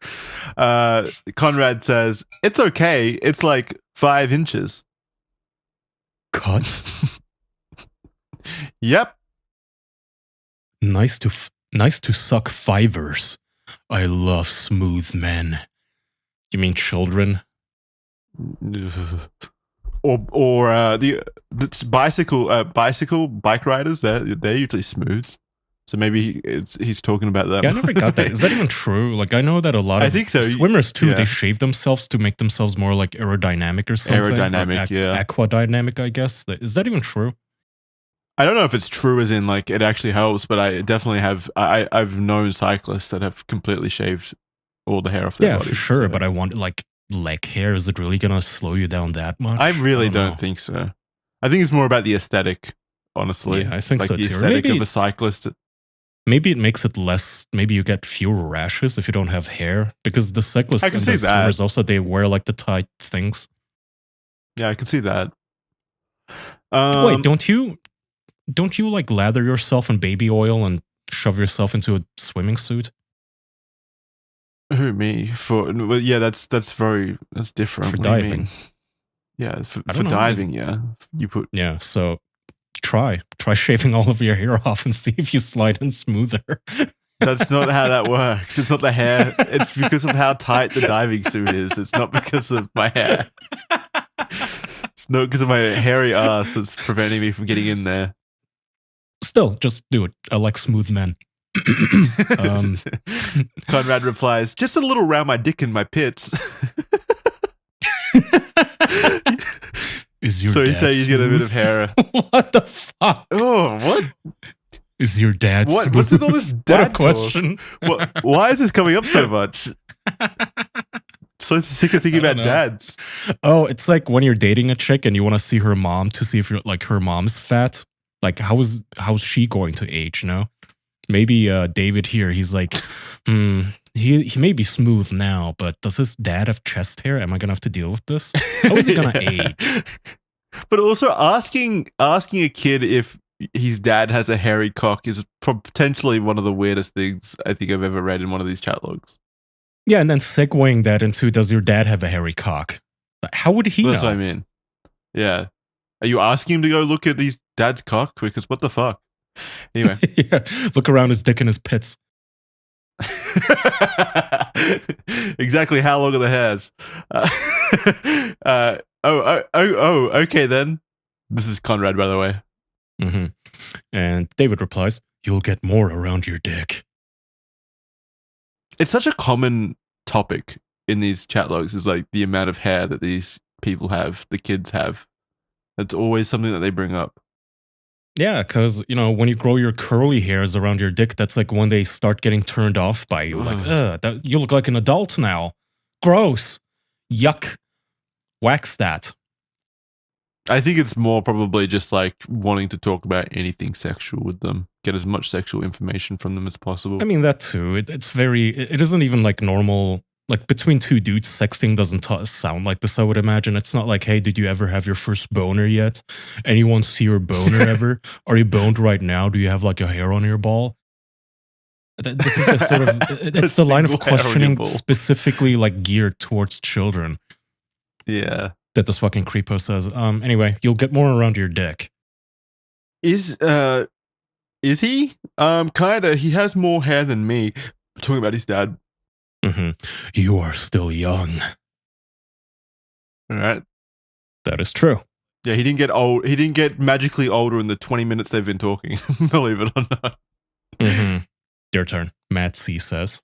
Conrad says, it's okay. It's like 5 inches. Cut? Yep. Nice to suck fivers. I love smooth men. You mean children? Or the bike riders, they're usually smooth. So maybe he's talking about that. Yeah, I never got that. Is that even true? Like, I know that a lot of swimmers too, they shave themselves to make themselves more like aerodynamic or something. Aerodynamic, aquadynamic, I guess. Is that even true? I don't know if it's true as in like it actually helps, but I definitely have. I've known cyclists that have completely shaved all the hair off their body. Yeah, for sure. So. But I want like leg hair. Is it really gonna slow you down that much? I really don't think so. I think it's more about the aesthetic, honestly. Yeah, I think like so the too. aesthetic of a cyclist. Maybe it makes it less. Maybe you get fewer rashes if you don't have hair, because the cyclists and the swimmers also they wear like the tight things. Yeah, I can see that. Wait, don't you like lather yourself in baby oil and shove yourself into a swimming suit? Who, me? That's different. For diving. Yeah, for diving, yeah. You put so try shaving all of your hair off and see if you slide in smoother. That's not how that works. It's not the hair. It's because of how tight the diving suit is. It's not because of my hair. It's not because of my hairy ass that's preventing me from getting in there. Still, just do it. I like smooth men. Conrad replies, just a little round my dick and my pits. Is your so dad you say he's got a bit of hair. What the fuck? Oh, what? Is your dad smooth? What's with all this dad what a talk? question. Why is this coming up so much? So sick of thinking about know. dads. Oh, it's like when you're dating a chick and you want to see her mom to see if you're like her mom's fat. Like how's she going to age? You know, maybe David here. He's like, he may be smooth now, but does his dad have chest hair? Am I gonna have to deal with this? How is he gonna age? But also asking a kid if his dad has a hairy cock is potentially one of the weirdest things I think I've ever read in one of these chat logs. Yeah, and then segueing that into, does your dad have a hairy cock? How would he That's know? what I mean. Yeah. Are you asking him to go look at his dad's cock? Because what the fuck? Anyway. Yeah, look around his dick and his pits. Exactly how long are the hairs? Okay then. This is Conrad, by the way. Mm-hmm. And David replies, "You'll get more around your dick." It's such a common topic in these chat logs, is like the amount of hair that these people have, the kids have. It's always something that they bring up. Yeah, because, you know, when you grow your curly hairs around your dick, that's like when they start getting turned off by you. Like, you look like an adult now. Gross. Yuck. Wax that. I think it's more probably just like wanting to talk about anything sexual with them, get as much sexual information from them as possible. I mean, that too. It isn't even like normal, like between two dudes, sexting doesn't sound like this, I would imagine. It's not like, hey, did you ever have your first boner yet? Anyone see your boner ever? Are you boned right now? Do you have like a hair on your ball? This is the sort of, it's the line of questioning specifically like geared towards children. Yeah. That this fucking creepo says. Anyway, you'll get more around your dick. Is he? Kinda. He has more hair than me. Talking about his dad. Mm-hmm. You are still young. All right. That is true. Yeah, he didn't get old. He didn't get magically older in the 20 minutes they've been talking. Believe it or not. Mm-hmm. Your turn. Matt C says.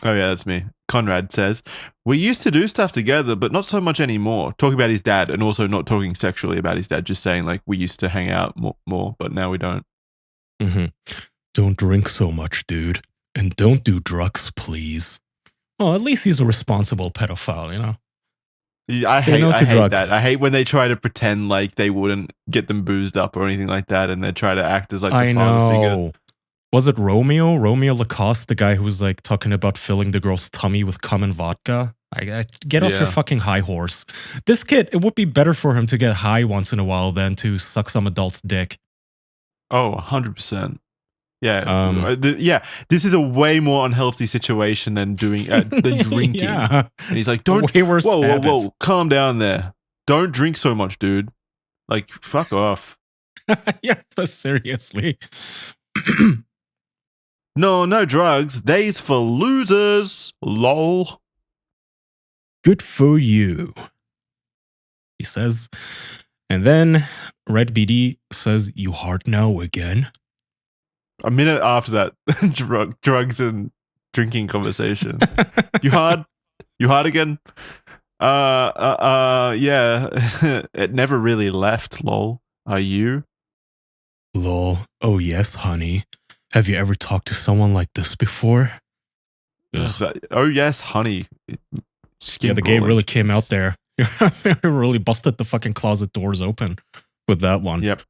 Oh yeah, that's me. Conrad says, we used to do stuff together, but not so much anymore. Talking about his dad, and also not talking sexually about his dad, just saying like we used to hang out more, but now we don't. Mm-hmm. Don't drink so much, dude. And don't do drugs, please. Well, at least he's a responsible pedophile, you know? I hate that. I hate when they try to pretend like they wouldn't get them boozed up or anything like that, and they try to act as like the father figure. Was it Romeo Lacoste, the guy who was like talking about filling the girl's tummy with cum and vodka? I get off your fucking high horse. This kid, it would be better for him to get high once in a while than to suck some adult's dick. Oh, 100%. Yeah. Yeah. This is a way more unhealthy situation than doing than drinking. Yeah. And he's like, don't. Way worse Whoa. Calm down there. Don't drink so much, dude. Like, fuck off. Yeah, but seriously. No drugs. They's for losers. Lol. Good for you, he says. And then Red BD says, you hard now again. A minute after that drugs and drinking conversation. You hard again? Yeah. It never really left, lol. Are you? Lol. Oh yes, honey. Have you ever talked to someone like this before? Oh yes, honey. Yeah, the game really came out there. Really busted the fucking closet doors open with that one. Yep.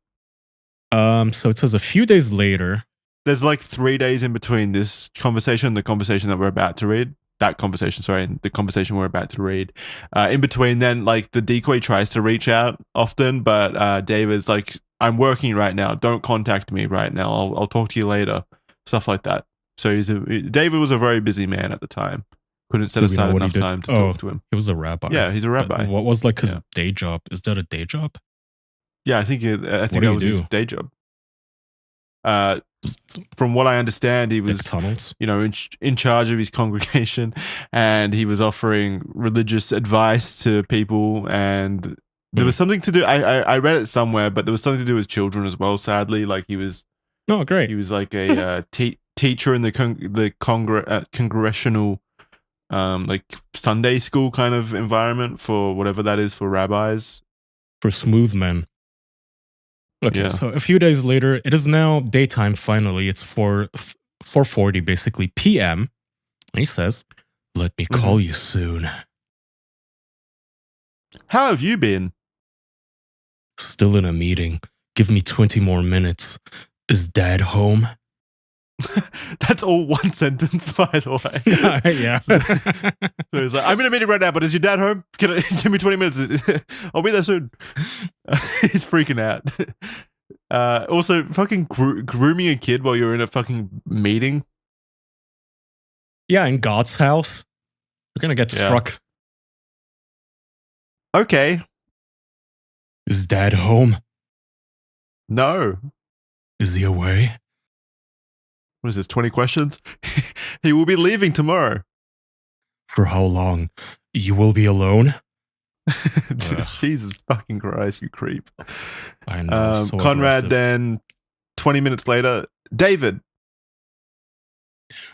So it says a few days later. There's like 3 days in between this conversation and the conversation that we're about to read. That conversation, sorry, and the conversation we're about to read. In between then, like the decoy tries to reach out often, but David's like, I'm working right now. Don't contact me right now. I'll talk to you later. Stuff like that. So David was a very busy man at the time. Couldn't set aside enough time to talk to him. He was a rabbi. Yeah, he's a rabbi. What was like his day job? Is that a day job? Yeah, I think that was his day job. From what I understand, he was, in charge of his congregation, and he was offering religious advice to people. And there was something to do. I read it somewhere, but there was something to do with children as well. Sadly, like he was. Oh, great! He was like a teacher in the congressional like Sunday school kind of environment for whatever that is for rabbis. For smooth men. Okay, Yeah. so a few days later, it is now daytime finally. It's 4:40 basically p.m. And he says, "Let me call you soon." How have you been? Still in a meeting. Give me 20 more minutes. Is Dad home? That's all one sentence, by the way. Yeah. So he's like, I'm in a meeting right now, but is your dad home? Give me 20 minutes. I'll be there soon. He's freaking out. Also, fucking grooming a kid while you're in a fucking meeting. Yeah, in God's house. You're gonna get struck. Okay. Is Dad home? No. Is he away? What is this, 20 questions? He will be leaving tomorrow. For how long? You will be alone? Jesus fucking Christ, you creep. I know. So Conrad aggressive. then 20 minutes later, David.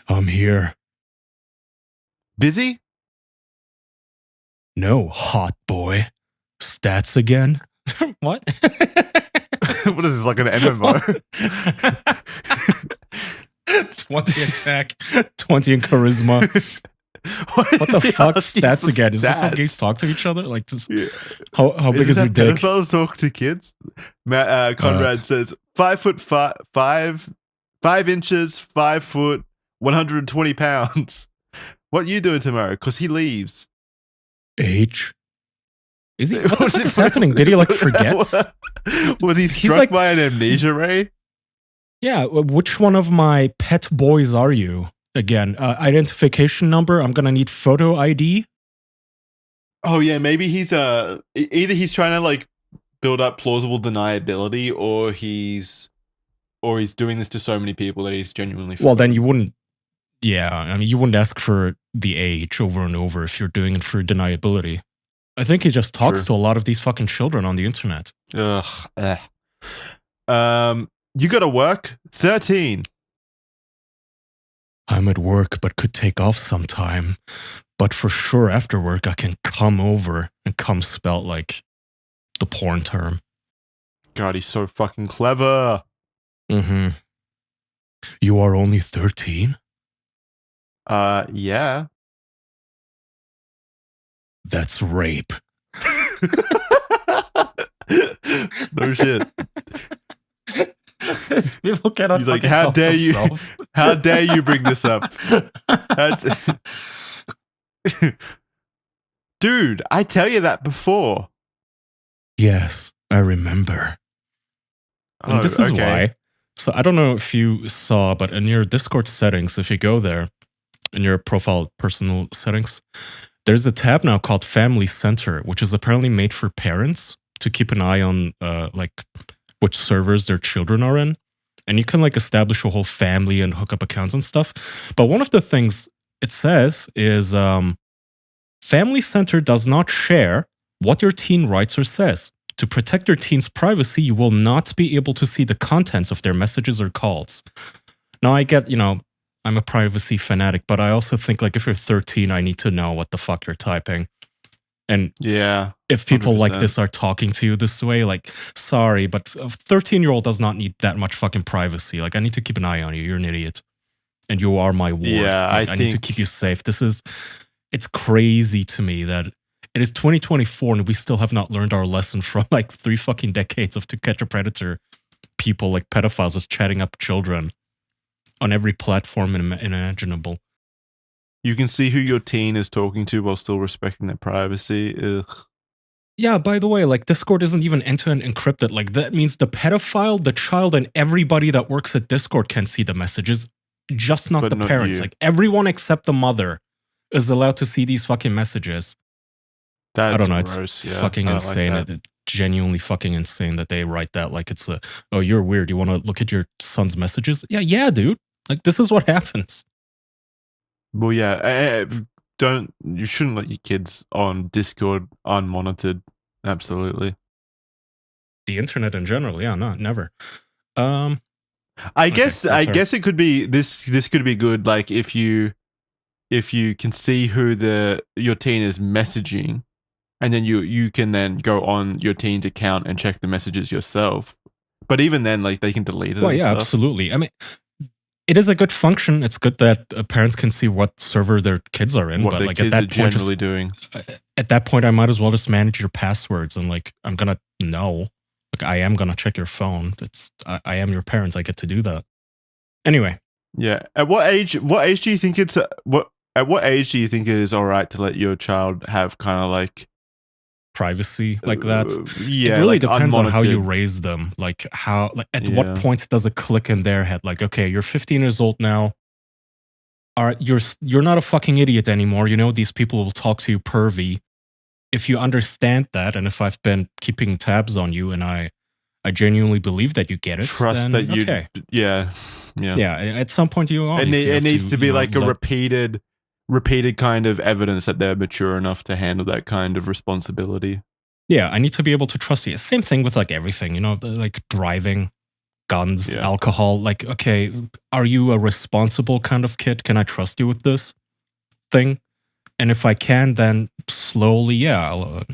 I'm here. Busy? No, hot boy. Stats again? What? What is this, like an MMO? 20 attack, 20 in charisma. What the fuck? Stats again? Is this how gays talk to each other? Like, just how big is your dick? Pedophiles talk to kids. Conrad says 5 inches, 5 foot, 120 pounds. What are you doing tomorrow? Because he leaves. Age? Is he? What the fuck is happening? Did he like forget? Was he struck by an amnesia ray? Yeah. Which one of my pet boys are you? Again, identification number. I'm gonna need photo ID. Oh yeah, maybe he's either he's trying to like build up plausible deniability, or he's doing this to so many people that he's genuinely. Well, then you wouldn't. Yeah, I mean, you wouldn't ask for the age over and over if you're doing it for deniability. I think he just talks to a lot of these fucking children on the internet. Ugh. You gotta work. 13. I'm at work, but could take off sometime. But for sure, after work, I can come over, and come spelt like the porn term. God, he's so fucking clever. Mm-hmm. You are only 13? Yeah. That's rape. No shit. People cannot. He's like, how dare themselves. You? How dare you bring this up? Dude, I tell you that before. Yes, I remember. And this is why. So I don't know if you saw, but in your Discord settings, if you go there, in your profile personal settings, there's a tab now called Family Center, which is apparently made for parents to keep an eye on like which servers their children are in. And you can like establish a whole family and hook up accounts and stuff. But one of the things it says is Family Center does not share what your teen writes or says. To protect your teen's privacy, you will not be able to see the contents of their messages or calls. Now, I get, I'm a privacy fanatic, but I also think like if you're 13, I need to know what the fuck you're typing. And yeah, if people 100%. Like this are talking to you this way, like, sorry, but a 13-year-old does not need that much fucking privacy. Like, I need to keep an eye on you. You're an idiot. And you are my ward. Yeah, I need to keep you safe. It's crazy to me that it is 2024 and we still have not learned our lesson from like 3 fucking decades of To Catch a Predator people, like pedophiles just chatting up children on every platform imaginable. You can see who your teen is talking to while still respecting their privacy. Ugh. Yeah, by the way, like Discord isn't even end-to-end encrypted. Like that means the pedophile, the child, and everybody that works at Discord can see the messages, just not the parents. Like everyone except the mother is allowed to see these fucking messages. That's I don't know. Gross. It's fucking insane. Like it's genuinely fucking insane that they write that. Like it's oh, you're weird. You want to look at your son's messages? Yeah, dude. Like this is what happens. Well, yeah. You shouldn't let your kids on Discord unmonitored. Absolutely. The internet in general, yeah, no, never. I guess it could be this could be good. Like if if you can see who your teen is messaging, and then you can then go on your teen's account and check the messages yourself. But even then, like, they can delete it. Well, and yeah, stuff. absolutely. I mean, it is a good function. It's good that parents can see what server their kids are in. What but their like kids at are that point, generally doing. At that point, I might as well just manage your passwords and like I'm gonna know. Like I am gonna check your phone. I am your parents. I get to do that. Anyway. Yeah. At what age? What age do you think it's what? At what age do you think it is all right to let your child have kind of like privacy like that? Yeah, it really like depends on how you unmonitored. raise them. Like how, like at Yeah. what point does it click in their head? Like, okay, you're 15 years old now. All right, you're not a fucking idiot anymore. You know these people will talk to you pervy. If you understand that, and if I've been keeping tabs on you, and I genuinely believe that you get it, Trust then, that you. okay. Yeah. At some point, you obviously it needs to be like a let- repeated kind of evidence that they're mature enough to handle that kind of responsibility. Yeah, I need to be able to trust you. Same thing with like everything, like driving, guns, alcohol. Like, okay, are you a responsible kind of kid? Can I trust you with this thing? And if I can, then slowly, I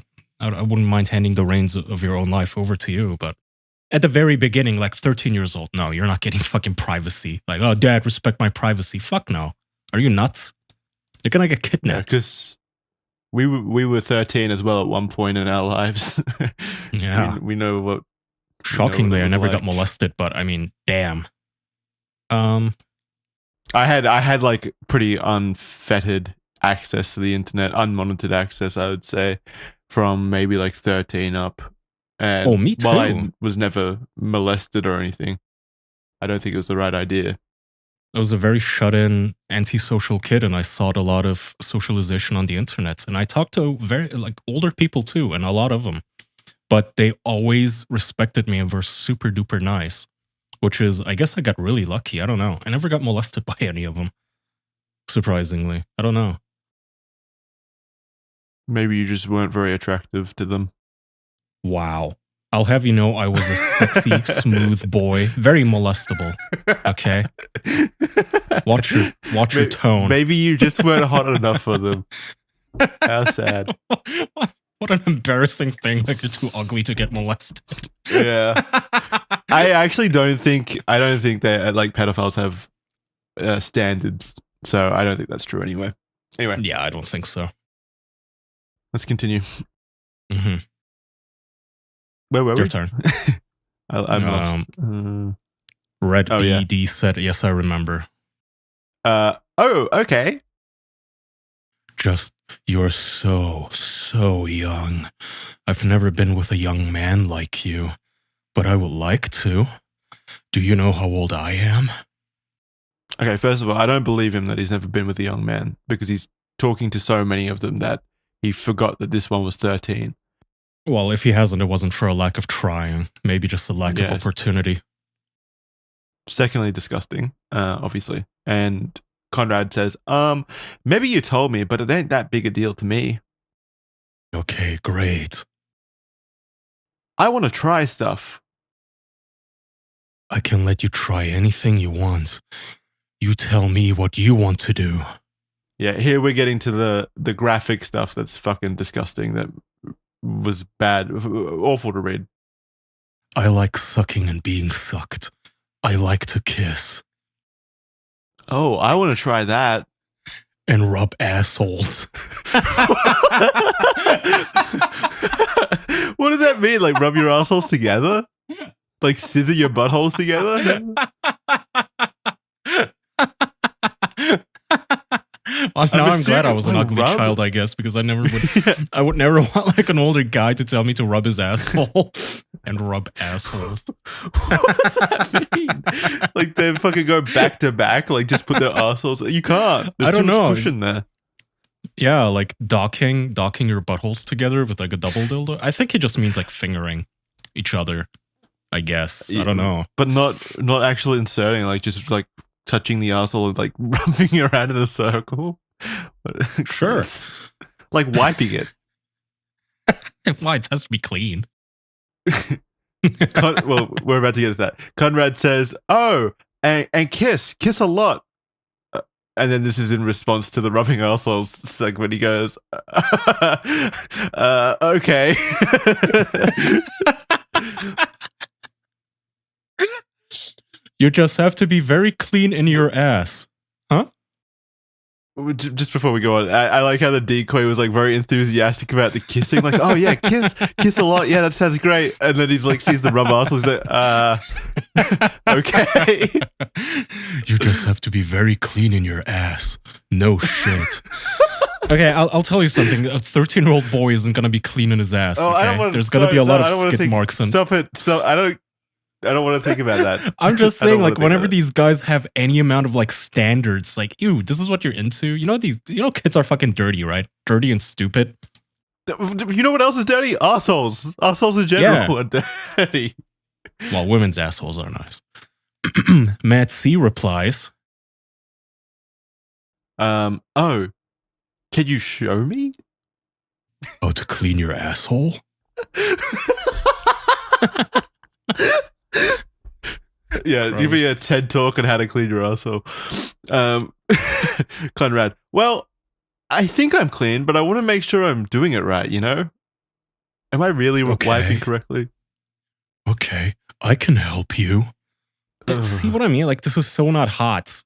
wouldn't mind handing the reins of your own life over to you. But at the very beginning, like 13 years old, no, you're not getting fucking privacy. Like, oh, dad, respect my privacy. Fuck no. Are you nuts? You're gonna get kidnapped. Because we were 13 as well at one point in our lives. Yeah, we know what. Shockingly, I never got molested, but I mean, damn. I had like pretty unfettered access to the internet, unmonitored access, I would say, from maybe like 13 up. And me too. while I was never molested or anything, I don't think it was the right idea. I was a very shut-in, antisocial kid, and I sought a lot of socialization on the internet. And I talked to very like older people too, and a lot of them. But they always respected me and were super duper nice, which is, I guess I got really lucky. I don't know. I never got molested by any of them. Surprisingly. I don't know. Maybe you just weren't very attractive to them. Wow. I'll have you know I was a sexy, smooth boy. Very molestable. Okay? Watch your tone. Maybe you just weren't hot enough for them. How sad. What an embarrassing thing. Like, you're too ugly to get molested. Yeah. I actually don't think that like pedophiles have standards. So I don't think that's true anyway. Anyway. Yeah, I don't think so. Let's continue. Mm-hmm. Where were we? Your turn. I'm lost. Red BD said, yes, I remember. Okay. Just, you're so young. I've never been with a young man like you, but I would like to. Do you know how old I am? Okay, first of all, I don't believe him that he's never been with a young man because he's talking to so many of them that he forgot that this one was 13. Well, if he hasn't, it wasn't for a lack of trying. Maybe just a lack of opportunity. Secondly, disgusting, obviously. And Conrad says, maybe you told me, but it ain't that big a deal to me. Okay, great. I want to try stuff. I can let you try anything you want. You tell me what you want to do. Yeah, here we're getting to the graphic stuff that's fucking disgusting. That was bad, awful to read. I like sucking and being sucked. I like to kiss. Oh, I want to try that. And rub assholes. What does that mean? Like rub your assholes together? Like scissor your buttholes together? Well, now I'm glad I was an ugly child, I guess, because I would never want like an older guy to tell me to rub his asshole and rub assholes. What does that mean? Like they fucking go back to back, like just put their assholes. You can't. There's too much cushion there. Yeah, like docking your buttholes together with like a double dildo. I think it just means like fingering each other, I guess. I don't know. But not actually inserting, like just like touching the asshole and like rubbing around in a circle. Sure. Like wiping it. Why? It has to be clean. Well, we're about to get to that. Conrad says, oh, and kiss a lot. and then this is in response to the rubbing assholes segment. He goes, okay. You just have to be very clean in your ass. Huh? Just before we go on, I like how the decoy was like very enthusiastic about the kissing. Like, oh yeah, kiss a lot. Yeah, that sounds great. And then he's like, sees the rub assholes. Like, okay. You just have to be very clean in your ass. No shit. Okay, I'll tell you something. A 13-year-old boy isn't gonna be clean in his ass. Oh, okay? There's gonna be a lot of skid marks. Stop it. So I don't want to think about that. I'm just saying, like, whenever these guys have any amount of like standards, like, ew, this is what you're into. You know, kids are fucking dirty, right? Dirty and stupid. You know what else is dirty? Assholes. Assholes in general are dirty. Well, women's assholes are nice. Matt C replies, oh, can you show me? Oh, to clean your asshole? Yeah, Gross. give me a TED talk on how to clean your asshole. Conrad, well, I think I'm clean, but I want to make sure I'm doing it right, you know? Am I really wiping correctly? Okay, I can help you. See what I mean? Like, this is so not hot.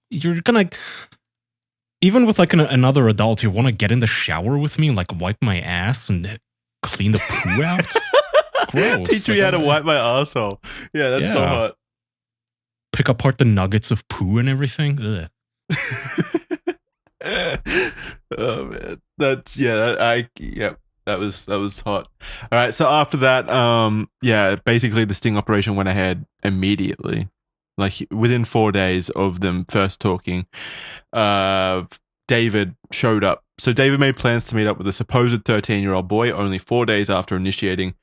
You're gonna... Even with like another adult, you want to get in the shower with me and like wipe my ass and clean the poo out? Gross. Teach me how to wipe my asshole. Yeah, that's so hot. Pick apart the nuggets of poo and everything. Ugh. Oh man, that was hot. All right, so after that, basically the sting operation went ahead immediately. Like within 4 days of them first talking, David showed up. So David made plans to meet up with a supposed 13-year-old boy only 4 days after initiating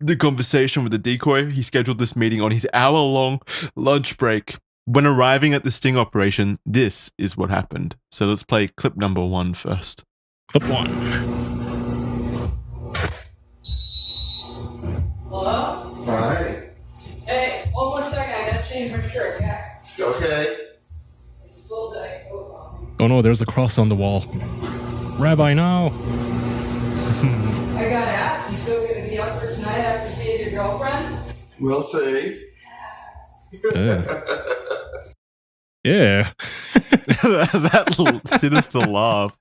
the conversation with the decoy. He scheduled this meeting on his hour-long lunch break. When arriving at the sting operation, this is what happened. So let's play clip number 1 first. Clip 1. Hello? Hi. Hey, hold 1 second. I gotta change my shirt. Yeah. Okay. It's still day. Oh no, there's a cross on the wall. Rabbi, no. I gotta ask, you still gonna be up for tonight after seeing your girlfriend? We'll see. Yeah. That little sinister laugh.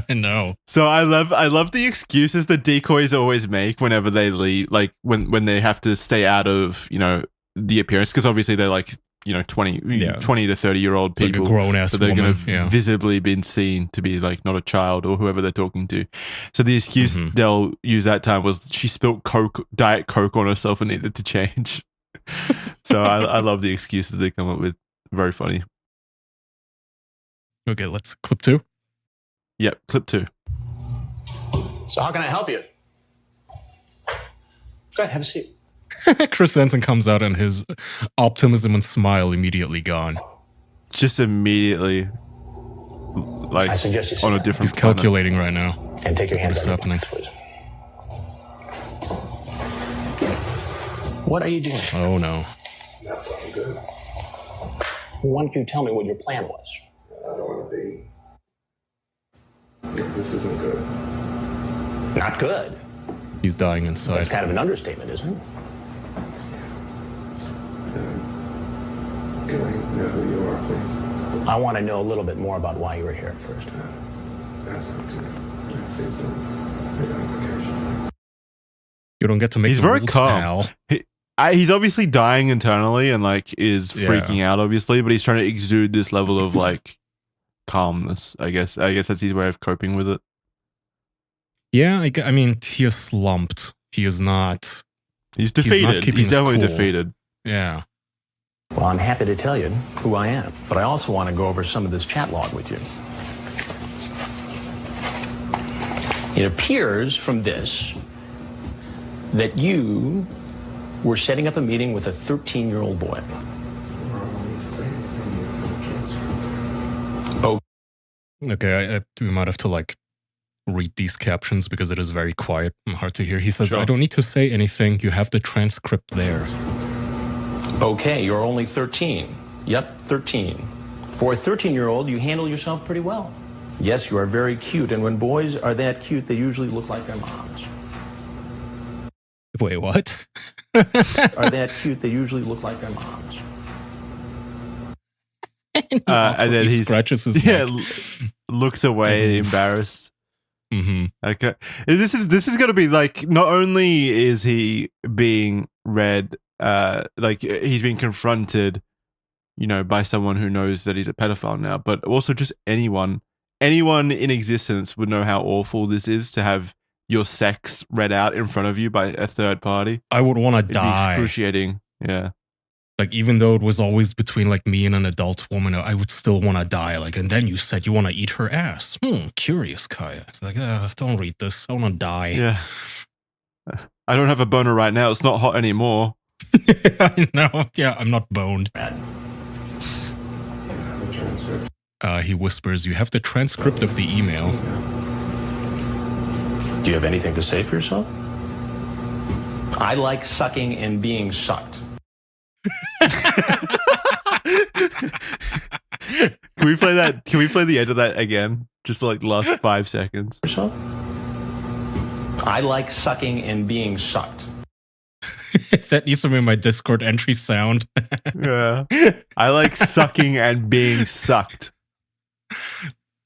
I know. So I love the excuses the decoys always make whenever they leave, like when they have to stay out of, you know, the appearance, because obviously they're like, you know, 20 to 30-year-old people. Like a grown-ass so they're woman, going to have visibly been seen to be like not a child or whoever they're talking to. So the excuse they'll use that time was she spilt Diet Coke on herself and needed to change. So I love the excuses they come up with. Very funny. Okay, let's clip 2. Yep, clip 2. So how can I help you? Go ahead, have a seat. Chris Hansen comes out and his optimism and smile immediately gone. Just immediately, like, I suggest you sit on a down. different He's calculating right now. And take your hands What's out of your happening? pockets, please. What are you doing? Oh no. That's something good. Why don't you tell me what your plan was? I don't want to be. This isn't good. Not good. He's dying inside. That's kind of an understatement, isn't it? Can I know who you are, please? I want to know a little bit more about why you were here first. I'd like to. Let's see some identification. You don't get to make He's the very rules, calm. pal. He's obviously dying internally and like is freaking out, obviously, but he's trying to exude this level of like calmness. I guess that's his way of coping with it. Yeah, I mean, he is slumped. He is not. He's defeated. He's definitely defeated. Yeah. Well, I'm happy to tell you who I am, but I also want to go over some of this chat log with you. It appears from this that you were setting up a meeting with a 13-year-old boy. Oh. Okay, we might have to like read these captions because it is very quiet and hard to hear. He says, Sure. I don't need to say anything. You have the transcript there. Okay, you're only 13. Yep, 13. For a 13-year-old, you handle yourself pretty well. Yes, you are very cute, and when boys are that cute, they usually look like their moms. Wait, what? Are that cute, they usually look like their moms. And then he scratches his neck. Looks away, embarrassed. Mm-hmm. Okay, this is gonna be like, not only is he being read, like he's being confronted, by someone who knows that he's a pedophile now, but also just anyone in existence would know how awful this is to have your sex read out in front of you by a third party. I would want to It'd be die. excruciating. Yeah. Like, even though it was always between like me and an adult woman, I would still want to die. Like, and then you said you want to eat her ass. Curious, Kaya. It's like, don't read this. I want to die. Yeah. I don't have a boner right now. It's not hot anymore. I know. Yeah, I'm not boned. Yeah, the transcript. He whispers, you have the transcript of the email. Do you have anything to say for yourself? I like sucking and being sucked. Can we play that? Can we play the end of that again? Just like the last 5 seconds. Yourself? I like sucking and being sucked. That needs to be my Discord entry sound. Yeah. I like sucking and being sucked.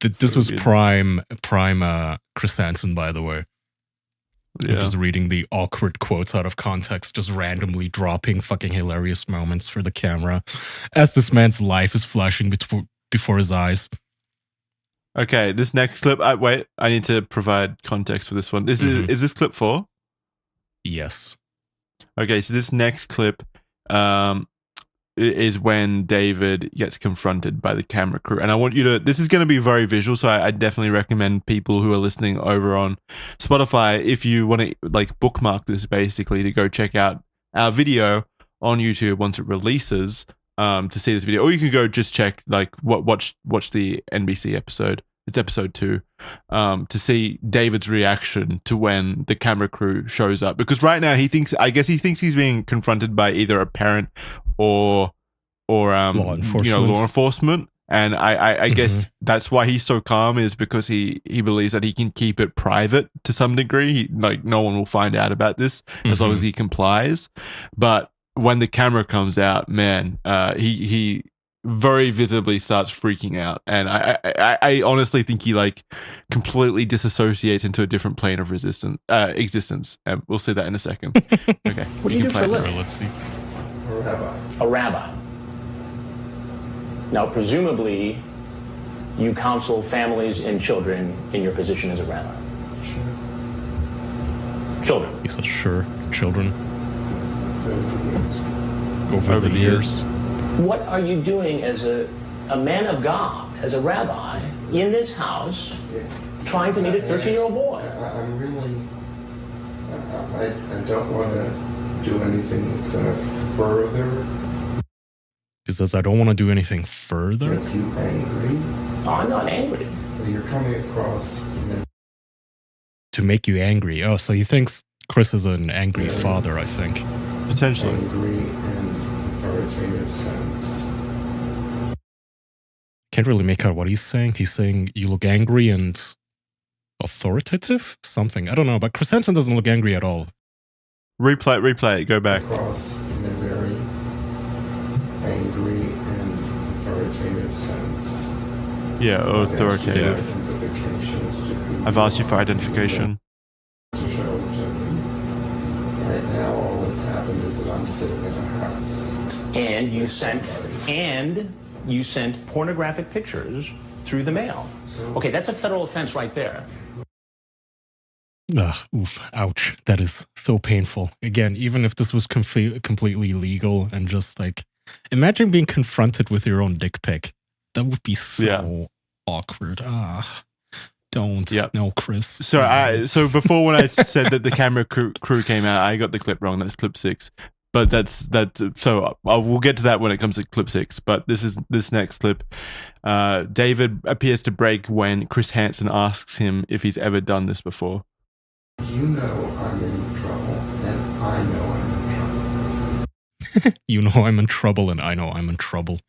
This So was good. prime Chris Hansen, by the way. Yeah. Just reading the awkward quotes out of context, just randomly dropping fucking hilarious moments for the camera as this man's life is flashing before his eyes. Okay, this next clip. Wait, I need to provide context for this one. Is this clip 4? Yes. Okay, so this next clip is when David gets confronted by the camera crew. And I want you to, this is going to be very visual, so I definitely recommend people who are listening over on Spotify, if you want to like bookmark this basically, to go check out our video on YouTube once it releases to see this video. Or you can go just check, like, watch the NBC episode. It's episode 2, to see David's reaction to when the camera crew shows up. Because right now I guess he thinks he's being confronted by either a parent or law enforcement. And I guess that's why he's so calm, is because he believes that he can keep it private to some degree. Like, no one will find out about this as long as he complies. But when the camera comes out, man, he very visibly starts freaking out, and I honestly think he like completely disassociates into a different plane of existence, and we'll see that in a second. Okay, What do you do for a living? Let's see. A rabbi. A rabbi. Now, presumably, you counsel families and children in your position as a rabbi. Sure. Children. He says, sure, children. Over Over the years. What are you doing as a man of God, as a rabbi, in this house, trying to meet a 13-year-old boy? I'm really, I don't want to do anything that's going to further He says, I don't want to do anything further. make you angry. Oh, I'm not angry. You're coming across, To make you angry. Oh, so he thinks Chris is an angry father, I think. potentially. angry and authoritative sense. Can't really make out what he's saying. He's saying you look angry and authoritative? Something. I don't know, but Chris Hansen doesn't look angry at all. Replay it. Go back. Across in a very angry and authoritative sense. Yeah, authoritative. Identifications to be I've asked you for identification. to show to me. Right now, all that's happened is that I'm sitting in a house. And you sent pornographic pictures through the mail. Okay, that's a federal offense right there. Ugh, oof, ouch. That is so painful. Again, even if this was completely legal and just like, imagine being confronted with your own dick pic. That would be so awkward. Don't. Yeah. No, Chris. So before, when I said that the camera crew came out, I got the clip wrong. That's clip 6. But that's so we'll get to that when it comes to clip 6. But this next clip. David appears to break when Chris Hansen asks him if he's ever done this before. You know I'm in trouble, and I know I'm in trouble. You know I'm in trouble and I know I'm in trouble.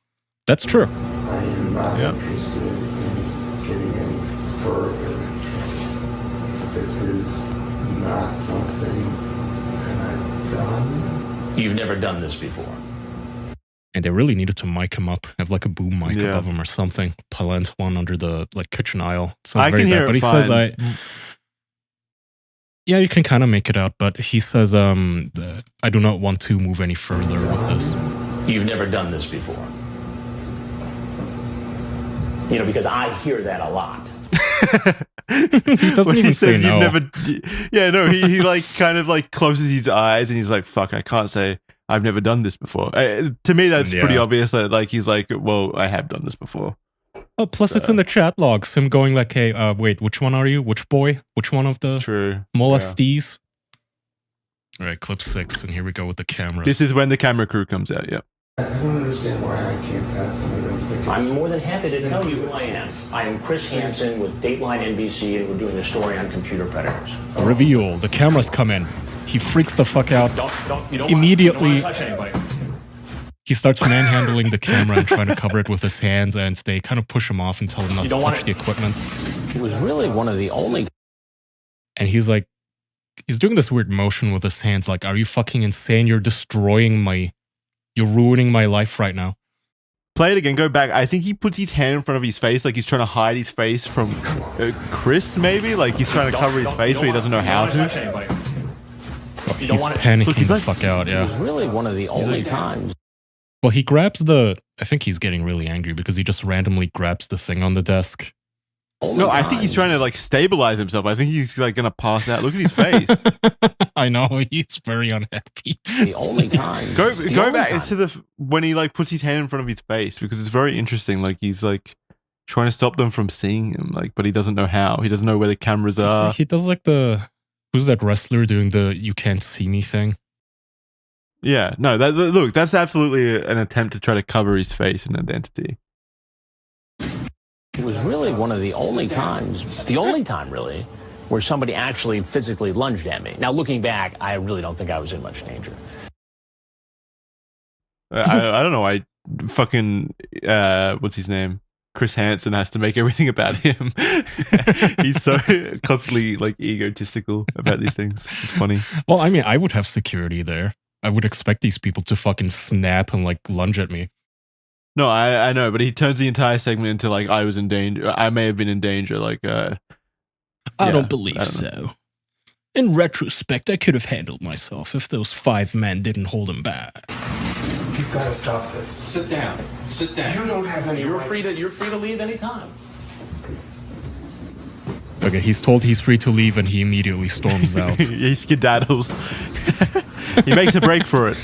That's true. I am not Yeah. interested in getting any further. This is not something that I've done. You've never done this before. And they really needed to mic him up, have like a boom mic Yeah. above him or something. Plant one under the like kitchen aisle. It sounds I very can bad, hear but it he fine. says yeah, you can kind of make it out, but he says I do not want to move any further with this. You've never done this before. You know, because I hear that a lot. He doesn't When even he say says no. you've never, yeah, no, he like kind of like closes his eyes and he's like, "Fuck, I can't say I've never done this before." To me, that's pretty Yeah. obvious. That like he's like, "Well, I have done this before." Oh, plus it's in the chat logs. Him going like, "Hey, wait, which one are you? Which boy? Which one of the True. molestees?" All right, clip 6, and here we go with the cameras. This is when the camera crew comes out. Yeah. I don't understand why I can't have some of them pictures. I'm more than happy to tell you who I am. I am Chris Hansen with Dateline NBC, and we're doing a story on computer predators. Reveal. The cameras come in. He freaks the fuck out. You don't Immediately- want to touch anybody. He starts manhandling the camera and trying to cover it with his hands, and they kind of push him off and tell him not You to don't want touch it. the equipment. It was really one of the only. And he's like, he's doing this weird motion with his hands, like, "Are you fucking insane? You're ruining my life right now." Play it again. Go back. I think he puts his hand in front of his face, like he's trying to hide his face from Chris. Maybe like he's trying to cover his face, but he doesn't know how to. He's want it. panicking Look, he's the like- fuck out, It yeah. was really one of the only times. Well, he grabs I think he's getting really angry because he just randomly grabs the thing on the desk. No, I think he's trying to like stabilize himself. I think he's like gonna pass out. Look at his face. I know, he's very unhappy. The only time. Go The go only back time. into when he like puts his hand in front of his face, because it's very interesting. Like he's like trying to stop them from seeing him, like, but he doesn't know how. He doesn't know where the cameras are. He does like who's that wrestler doing the "you can't see me" thing? Yeah, no, look, that's absolutely an attempt to try to cover his face and identity. It was really one of the only times, the only time really, where somebody actually physically lunged at me. Now, looking back, I really don't think I was in much danger. I don't know. I fucking what's his name? Chris Hansen has to make everything about him. He's so constantly like egotistical about these things. It's funny. Well, I mean, I would have security there. I would expect these people to fucking snap and like lunge at me. No, I know, but he turns the entire segment into like I was in danger. I may have been in danger. Like I Yeah, don't believe I don't so. In retrospect, I could have handled myself if those 5 men didn't hold him back. You've got to stop this. Sit down. Sit down. You don't have any You're right free to leave anytime. Okay, he's told he's free to leave and he immediately storms out. he skedaddles. He makes a break for it.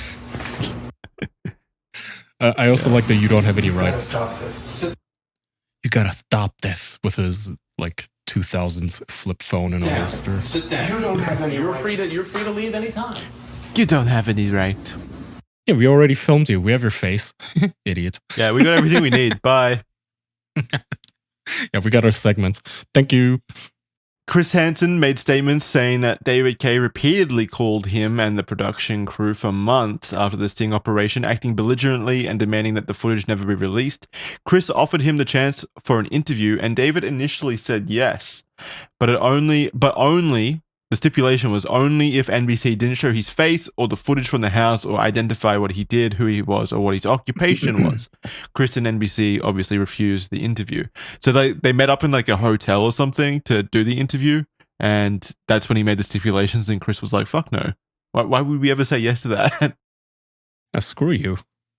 I also like that you don't have any You gotta right. stop this. You gotta stop this with his like 2000s flip phone in a holster. Sit down. You don't have any You're right. free to leave anytime. You don't have any right. Yeah, we already filmed you. We have your face. Idiot. Yeah, we got everything we need. Bye. Yeah, we got our segments. Thank you. Chris Hansen made statements saying that David Kaye repeatedly called him and the production crew for months after the sting operation, acting belligerently and demanding that the footage never be released. Chris offered him the chance for an interview, and David initially said yes, but the stipulation was only if NBC didn't show his face or the footage from the house or identify what he did, who he was, or what his occupation was. Chris and NBC obviously refused the interview. So they met up in like a hotel or something to do the interview, and that's when he made the stipulations, and Chris was like, fuck no. Why would we ever say yes to that? Screw you.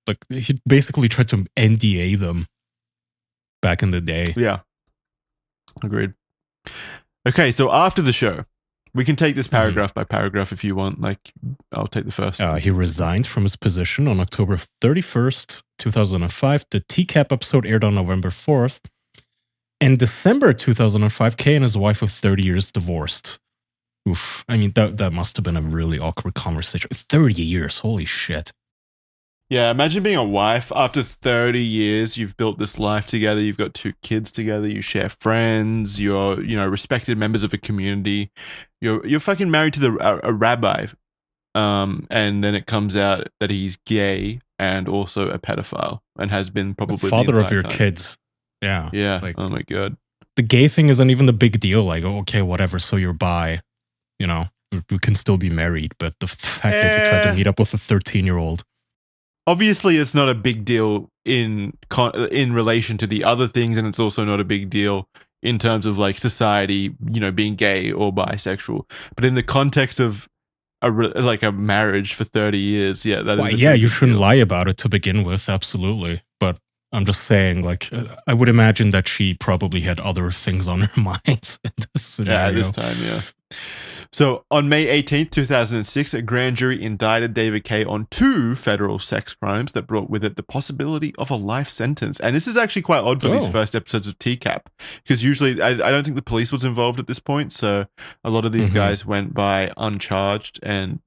Like, he basically tried to NDA them back in the day. Yeah. Agreed. Okay, so after the show, we can take this paragraph by paragraph if you want. Like, I'll take the first. He resigned from his position on October 31st, 2005. The TCAP episode aired on November 4th. In December 2005, Kaye and his wife of 30 years divorced. Oof. I mean, that must have been a really awkward conversation. 30 years. Holy shit. Yeah, imagine being a wife. After 30 years, you've built this life together. You've got 2 kids together. You share friends. You're, respected members of a community. You're fucking married to a rabbi. And then it comes out that he's gay and also a pedophile and has been probably The father the of your entire time. kids. Yeah. Yeah. Like, Oh my God. the gay thing isn't even the big deal. Like, oh, okay, whatever. So you're bi. You know, we can still be married. But the fact that you tried to meet up with a 13-year-old. Obviously, it's not a big deal in relation to the other things, and it's also not a big deal in terms of like society, being gay or bisexual. But in the context of a marriage for 30 years, yeah, that is. Yeah, you shouldn't lie about it to begin with, absolutely. But I'm just saying, like, I would imagine that she probably had other things on her mind in this scenario. Yeah, at this time, yeah. So on May 18th, 2006, a grand jury indicted David Kaye on 2 federal sex crimes that brought with it the possibility of a life sentence. And this is actually quite odd for these first episodes of TCAP, because usually I don't think the police was involved at this point. So a lot of these guys went by uncharged and,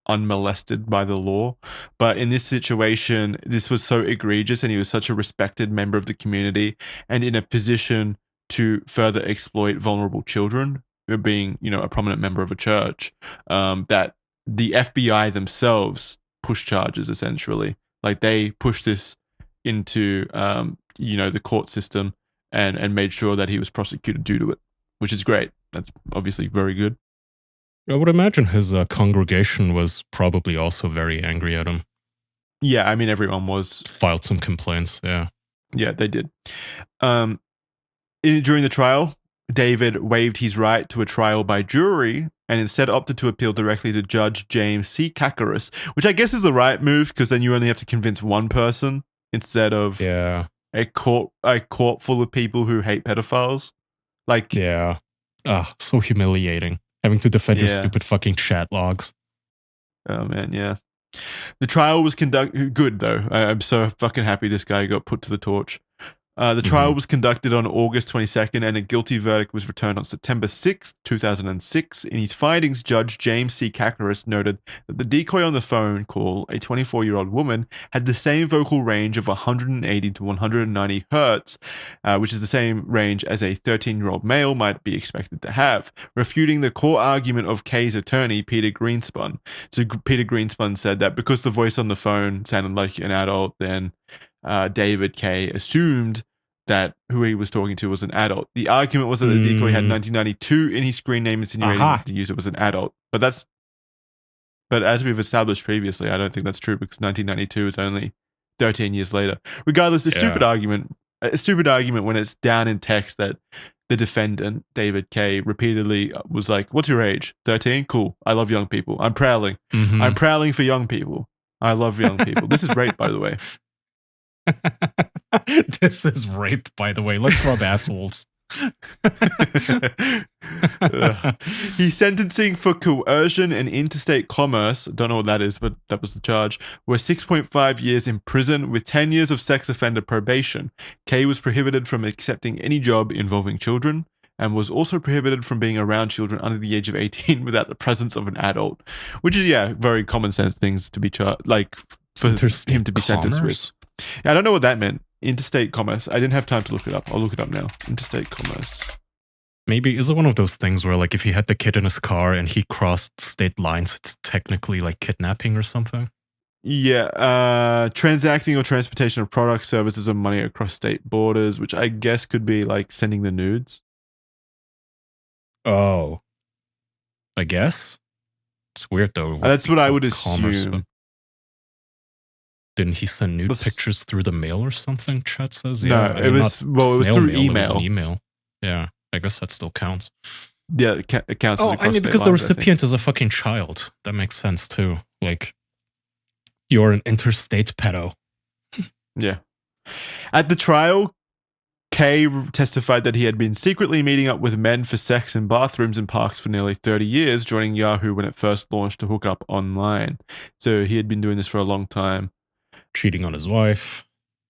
unmolested by the law. But in this situation, this was so egregious, and he was such a respected member of the community and in a position to further exploit vulnerable children, being, a prominent member of a church, that the FBI themselves pushed charges, essentially. Like, they pushed this into, the court system and made sure that he was prosecuted due to it, which is great. That's obviously very good. I would imagine his congregation was probably also very angry at him. Yeah, I mean, everyone was. Filed some complaints, yeah. Yeah, they did. During the trial, David waived his right to a trial by jury and instead opted to appeal directly to Judge James C. Kakaris, which I guess is the right move, because then you only have to convince one person instead of a court full of people who hate pedophiles. Like, yeah. So humiliating. Having to defend your stupid fucking chat logs. Oh man, yeah. The trial was conducted good though. I'm so fucking happy this guy got put to the torch. The trial was conducted on August 22nd, and a guilty verdict was returned on September 6th, 2006. In his findings, Judge James C. Kakaris noted that the decoy on the phone call, a 24-year-old woman, had the same vocal range of 180 to 190 hertz, which is the same range as a 13-year-old male might be expected to have, refuting the core argument of Kaye's attorney, Peter Greenspun. So Peter Greenspun said that because the voice on the phone sounded like an adult, then David Kaye assumed that who he was talking to was an adult. The argument was that the decoy had 1992 in his screen name, insinuating that the user was an adult. But as we've established previously, I don't think that's true, because 1992 is only 13 years later. Regardless, a stupid argument when it's down in text that the defendant, David Kaye, repeatedly was like, "What's your age? 13? Cool. I love young people. I'm prowling. I'm prowling for young people. I love young people." This is rape, by the way. This is rape, by the way. Let's rub assholes. He's sentencing for coercion and interstate commerce, don't know what that is, but that was the charge, were 6.5 years in prison with 10 years of sex offender probation. Kaye was prohibited from accepting any job involving children and was also prohibited from being around children under the age of 18 without the presence of an adult, which is, very common sense things to be for him to be sentenced with. I don't know what that meant. Interstate commerce. I didn't have time to look it up. I'll look it up now. Interstate commerce. Maybe, is it one of those things where, like, if he had the kid in his car and he crossed state lines, it's technically like kidnapping or something? Yeah. Transacting or transportation of products, services, or money across state borders, which I guess could be like sending the nudes. Oh. I guess? It's weird though. That's what I would assume. Didn't he send nude pictures through the mail or something? Chat says. No, Yeah, it was through email. It was an email. Yeah, I guess that still counts. Yeah, it counts. Oh, I mean, because the recipient is a fucking child. That makes sense too. Like, you're an interstate pedo. Yeah. At the trial, Kaye testified that he had been secretly meeting up with men for sex in bathrooms and parks for nearly 30 years, joining Yahoo when it first launched to hook up online. So he had been doing this for a long time. Cheating on his wife.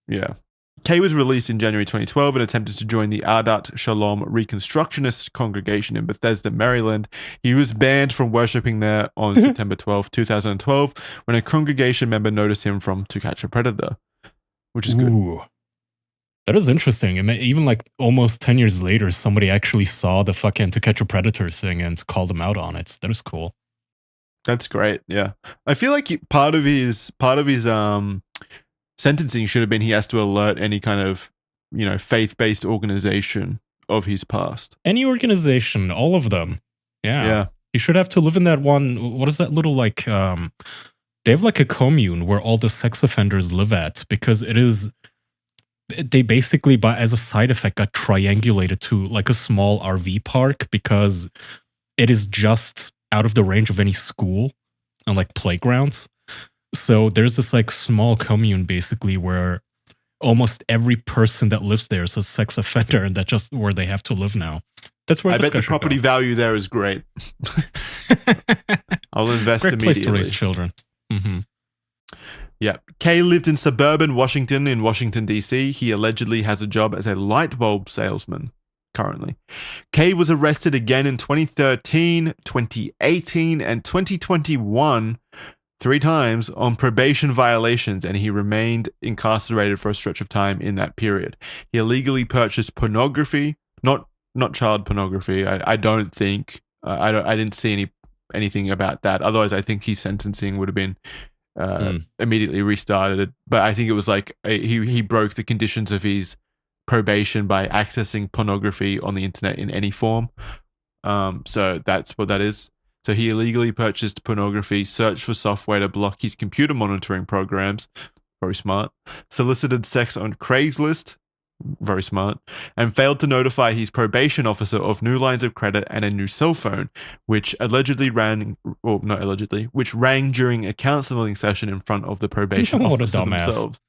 Yeah. Kaye was released in January 2012 and attempted to join the Adat Shalom Reconstructionist congregation in Bethesda, Maryland. He was banned from worshipping there on September 12, 2012, when a congregation member noticed him from To Catch a Predator, which is good. That is interesting. And even like almost 10 years later, somebody actually saw the fucking To Catch a Predator thing and called him out on it. That is cool. That's great. Yeah. I feel like part of his sentencing should have been he has to alert any kind of faith-based organization of his past. Any organization, all of them. Yeah. You should have to live in that one. What is that little like? They have like a commune where all the sex offenders live at, because they basically, as a side effect, got triangulated to like a small RV park because it is just out of the range of any school and like playgrounds. So there's this like small commune basically where almost every person that lives there is a sex offender, and that's just where they have to live now. That's where I bet the property value there is great. I'll invest great immediately. Place to raise children. Mm-hmm. Yeah. Kaye lived in suburban Washington in Washington, D.C. He allegedly has a job as a light bulb salesman currently. Kaye was arrested again in 2013, 2018, and 2021, 3 times on probation violations, and he remained incarcerated for a stretch of time in that period. He illegally purchased pornography, not child pornography. I don't think. I didn't see anything about that. Otherwise, I think his sentencing would have been immediately restarted. But I think it was like he broke the conditions of his probation by accessing pornography on the internet in any form. So that's what that is. So he illegally purchased pornography, searched for software to block his computer monitoring programs, very smart, solicited sex on Craigslist, very smart, and failed to notify his probation officer of new lines of credit and a new cell phone, which rang during a counseling session in front of the probation officer themselves.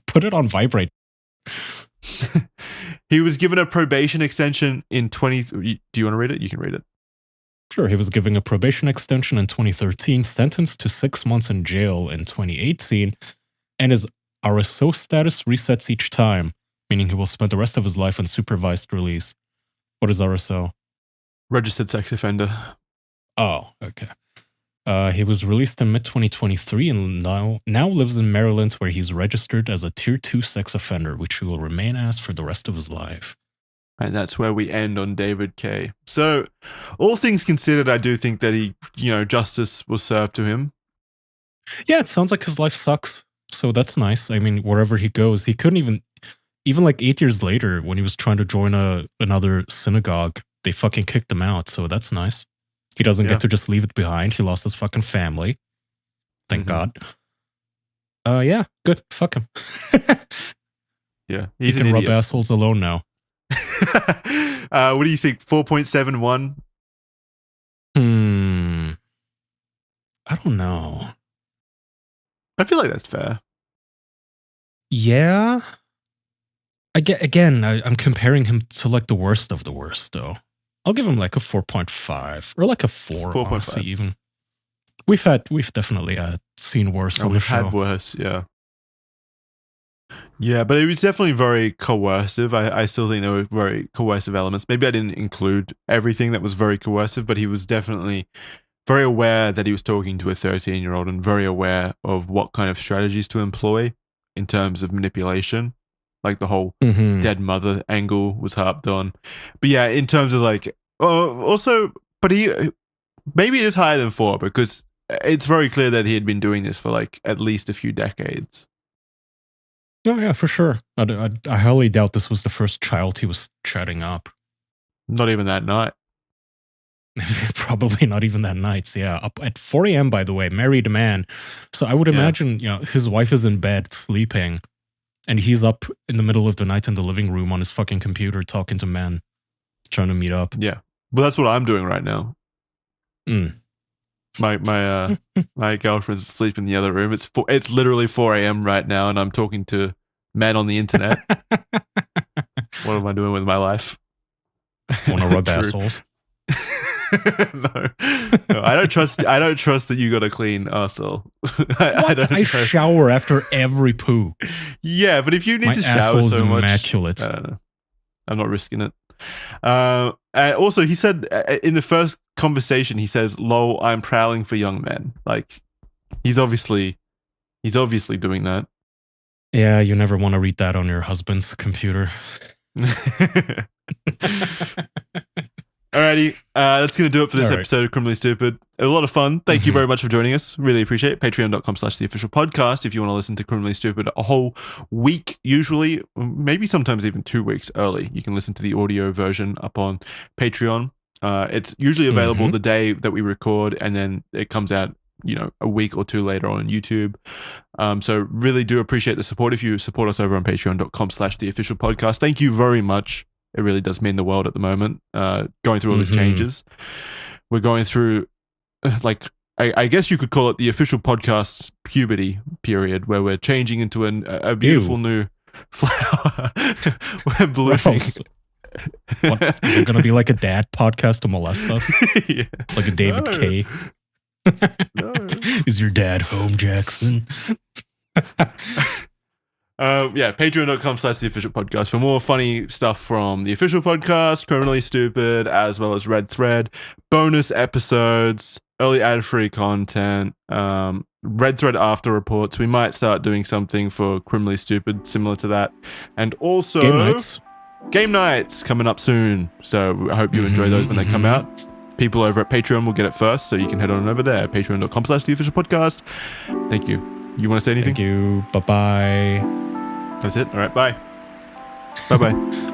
Put it on vibrate. He was given a probation extension in Do you want to read it? You can read it. Sure. He was given a probation extension in 2013, sentenced to 6 months in jail in 2018, and his RSO status resets each time, meaning he will spend the rest of his life on supervised release. What is RSO? Registered sex offender. Oh, okay. He was released in mid-2023 and now lives in Maryland, where he's registered as a Tier 2 sex offender, which he will remain as for the rest of his life. And that's where we end on David Kaye. So, all things considered, I do think that justice was served to him. Yeah, it sounds like his life sucks. So that's nice. I mean, wherever he goes, he couldn't even like 8 years later, when he was trying to join another synagogue, they fucking kicked him out. So that's nice. He doesn't get to just leave it behind. He lost his fucking family. Thank God. Yeah, good. Fuck him. Yeah, he can rub assholes alone now. What do you think? 4.71? I don't know. I feel like that's fair. Yeah. I'm comparing him to like the worst of the worst, though. I'll give him like a 4.5 or like a 4, honestly, even. We've definitely seen worse on the show. We've had worse, yeah. Yeah, but it was definitely very coercive. I still think there were very coercive elements. Maybe I didn't include everything that was very coercive, but he was definitely very aware that he was talking to a 13-year-old and very aware of what kind of strategies to employ in terms of manipulation. Like the whole dead mother angle was harped on. But yeah, in terms of like, also, but maybe it is higher than 4 because it's very clear that he had been doing this for like at least a few decades. Oh yeah, for sure. I highly doubt this was the first child he was chatting up. Not even that night. Probably not even that night. Yeah, up at 4 a.m. by the way, married man. So I would imagine, his wife is in bed sleeping, and he's up in the middle of the night in the living room on his fucking computer talking to men, trying to meet up. Yeah, well, that's what I'm doing right now. My girlfriend's asleep in the other room. It's literally 4 a.m. right now, and I'm talking to men on the internet. What am I doing with my life? Want to rub assholes? No, I don't trust that you got a clean arsehole. I shower after every poo. Yeah, but if you need to shower so much, immaculate. I don't know. I'm not risking it. And also, he said in the first conversation, he says, "Lol, I'm prowling for young men." Like, he's obviously doing that. Yeah, you never want to read that on your husband's computer. Alrighty, that's going to do it for this All right. episode of Criminally Stupid. A lot of fun. Thank you very much for joining us. Really appreciate it. Patreon.com/theofficialpodcast if you want to listen to Criminally Stupid a whole week, usually, maybe sometimes even 2 weeks early. You can listen to the audio version up on Patreon. It's usually available the day that we record, and then it comes out, a week or two later on YouTube. So really do appreciate the support. If you support us over on patreon.com/theofficialpodcast, thank you very much. It really does mean the world at the moment, going through all these changes. We're going through, I guess you could call it the official podcast's puberty period, where we're changing into a beautiful new flower. We're blooming. What? Is it going to be like a dad podcast to molest us? Yeah. Like a David Kaye? No. Is your dad home, Jackson? Patreon.com/theofficialpodcast for more funny stuff from the official podcast, Criminally Stupid, as well as Red Thread, bonus episodes, early ad-free content, Red Thread after reports. We might start doing something for Criminally Stupid similar to that, and also game nights coming up soon. So I hope you enjoy those when they come out. People over at Patreon will get it first, so you can head on over there. Patreon.com/theofficialpodcast. Thank you. You want to say anything? Thank you. Bye-bye. That's it. All right. Bye. Bye-bye.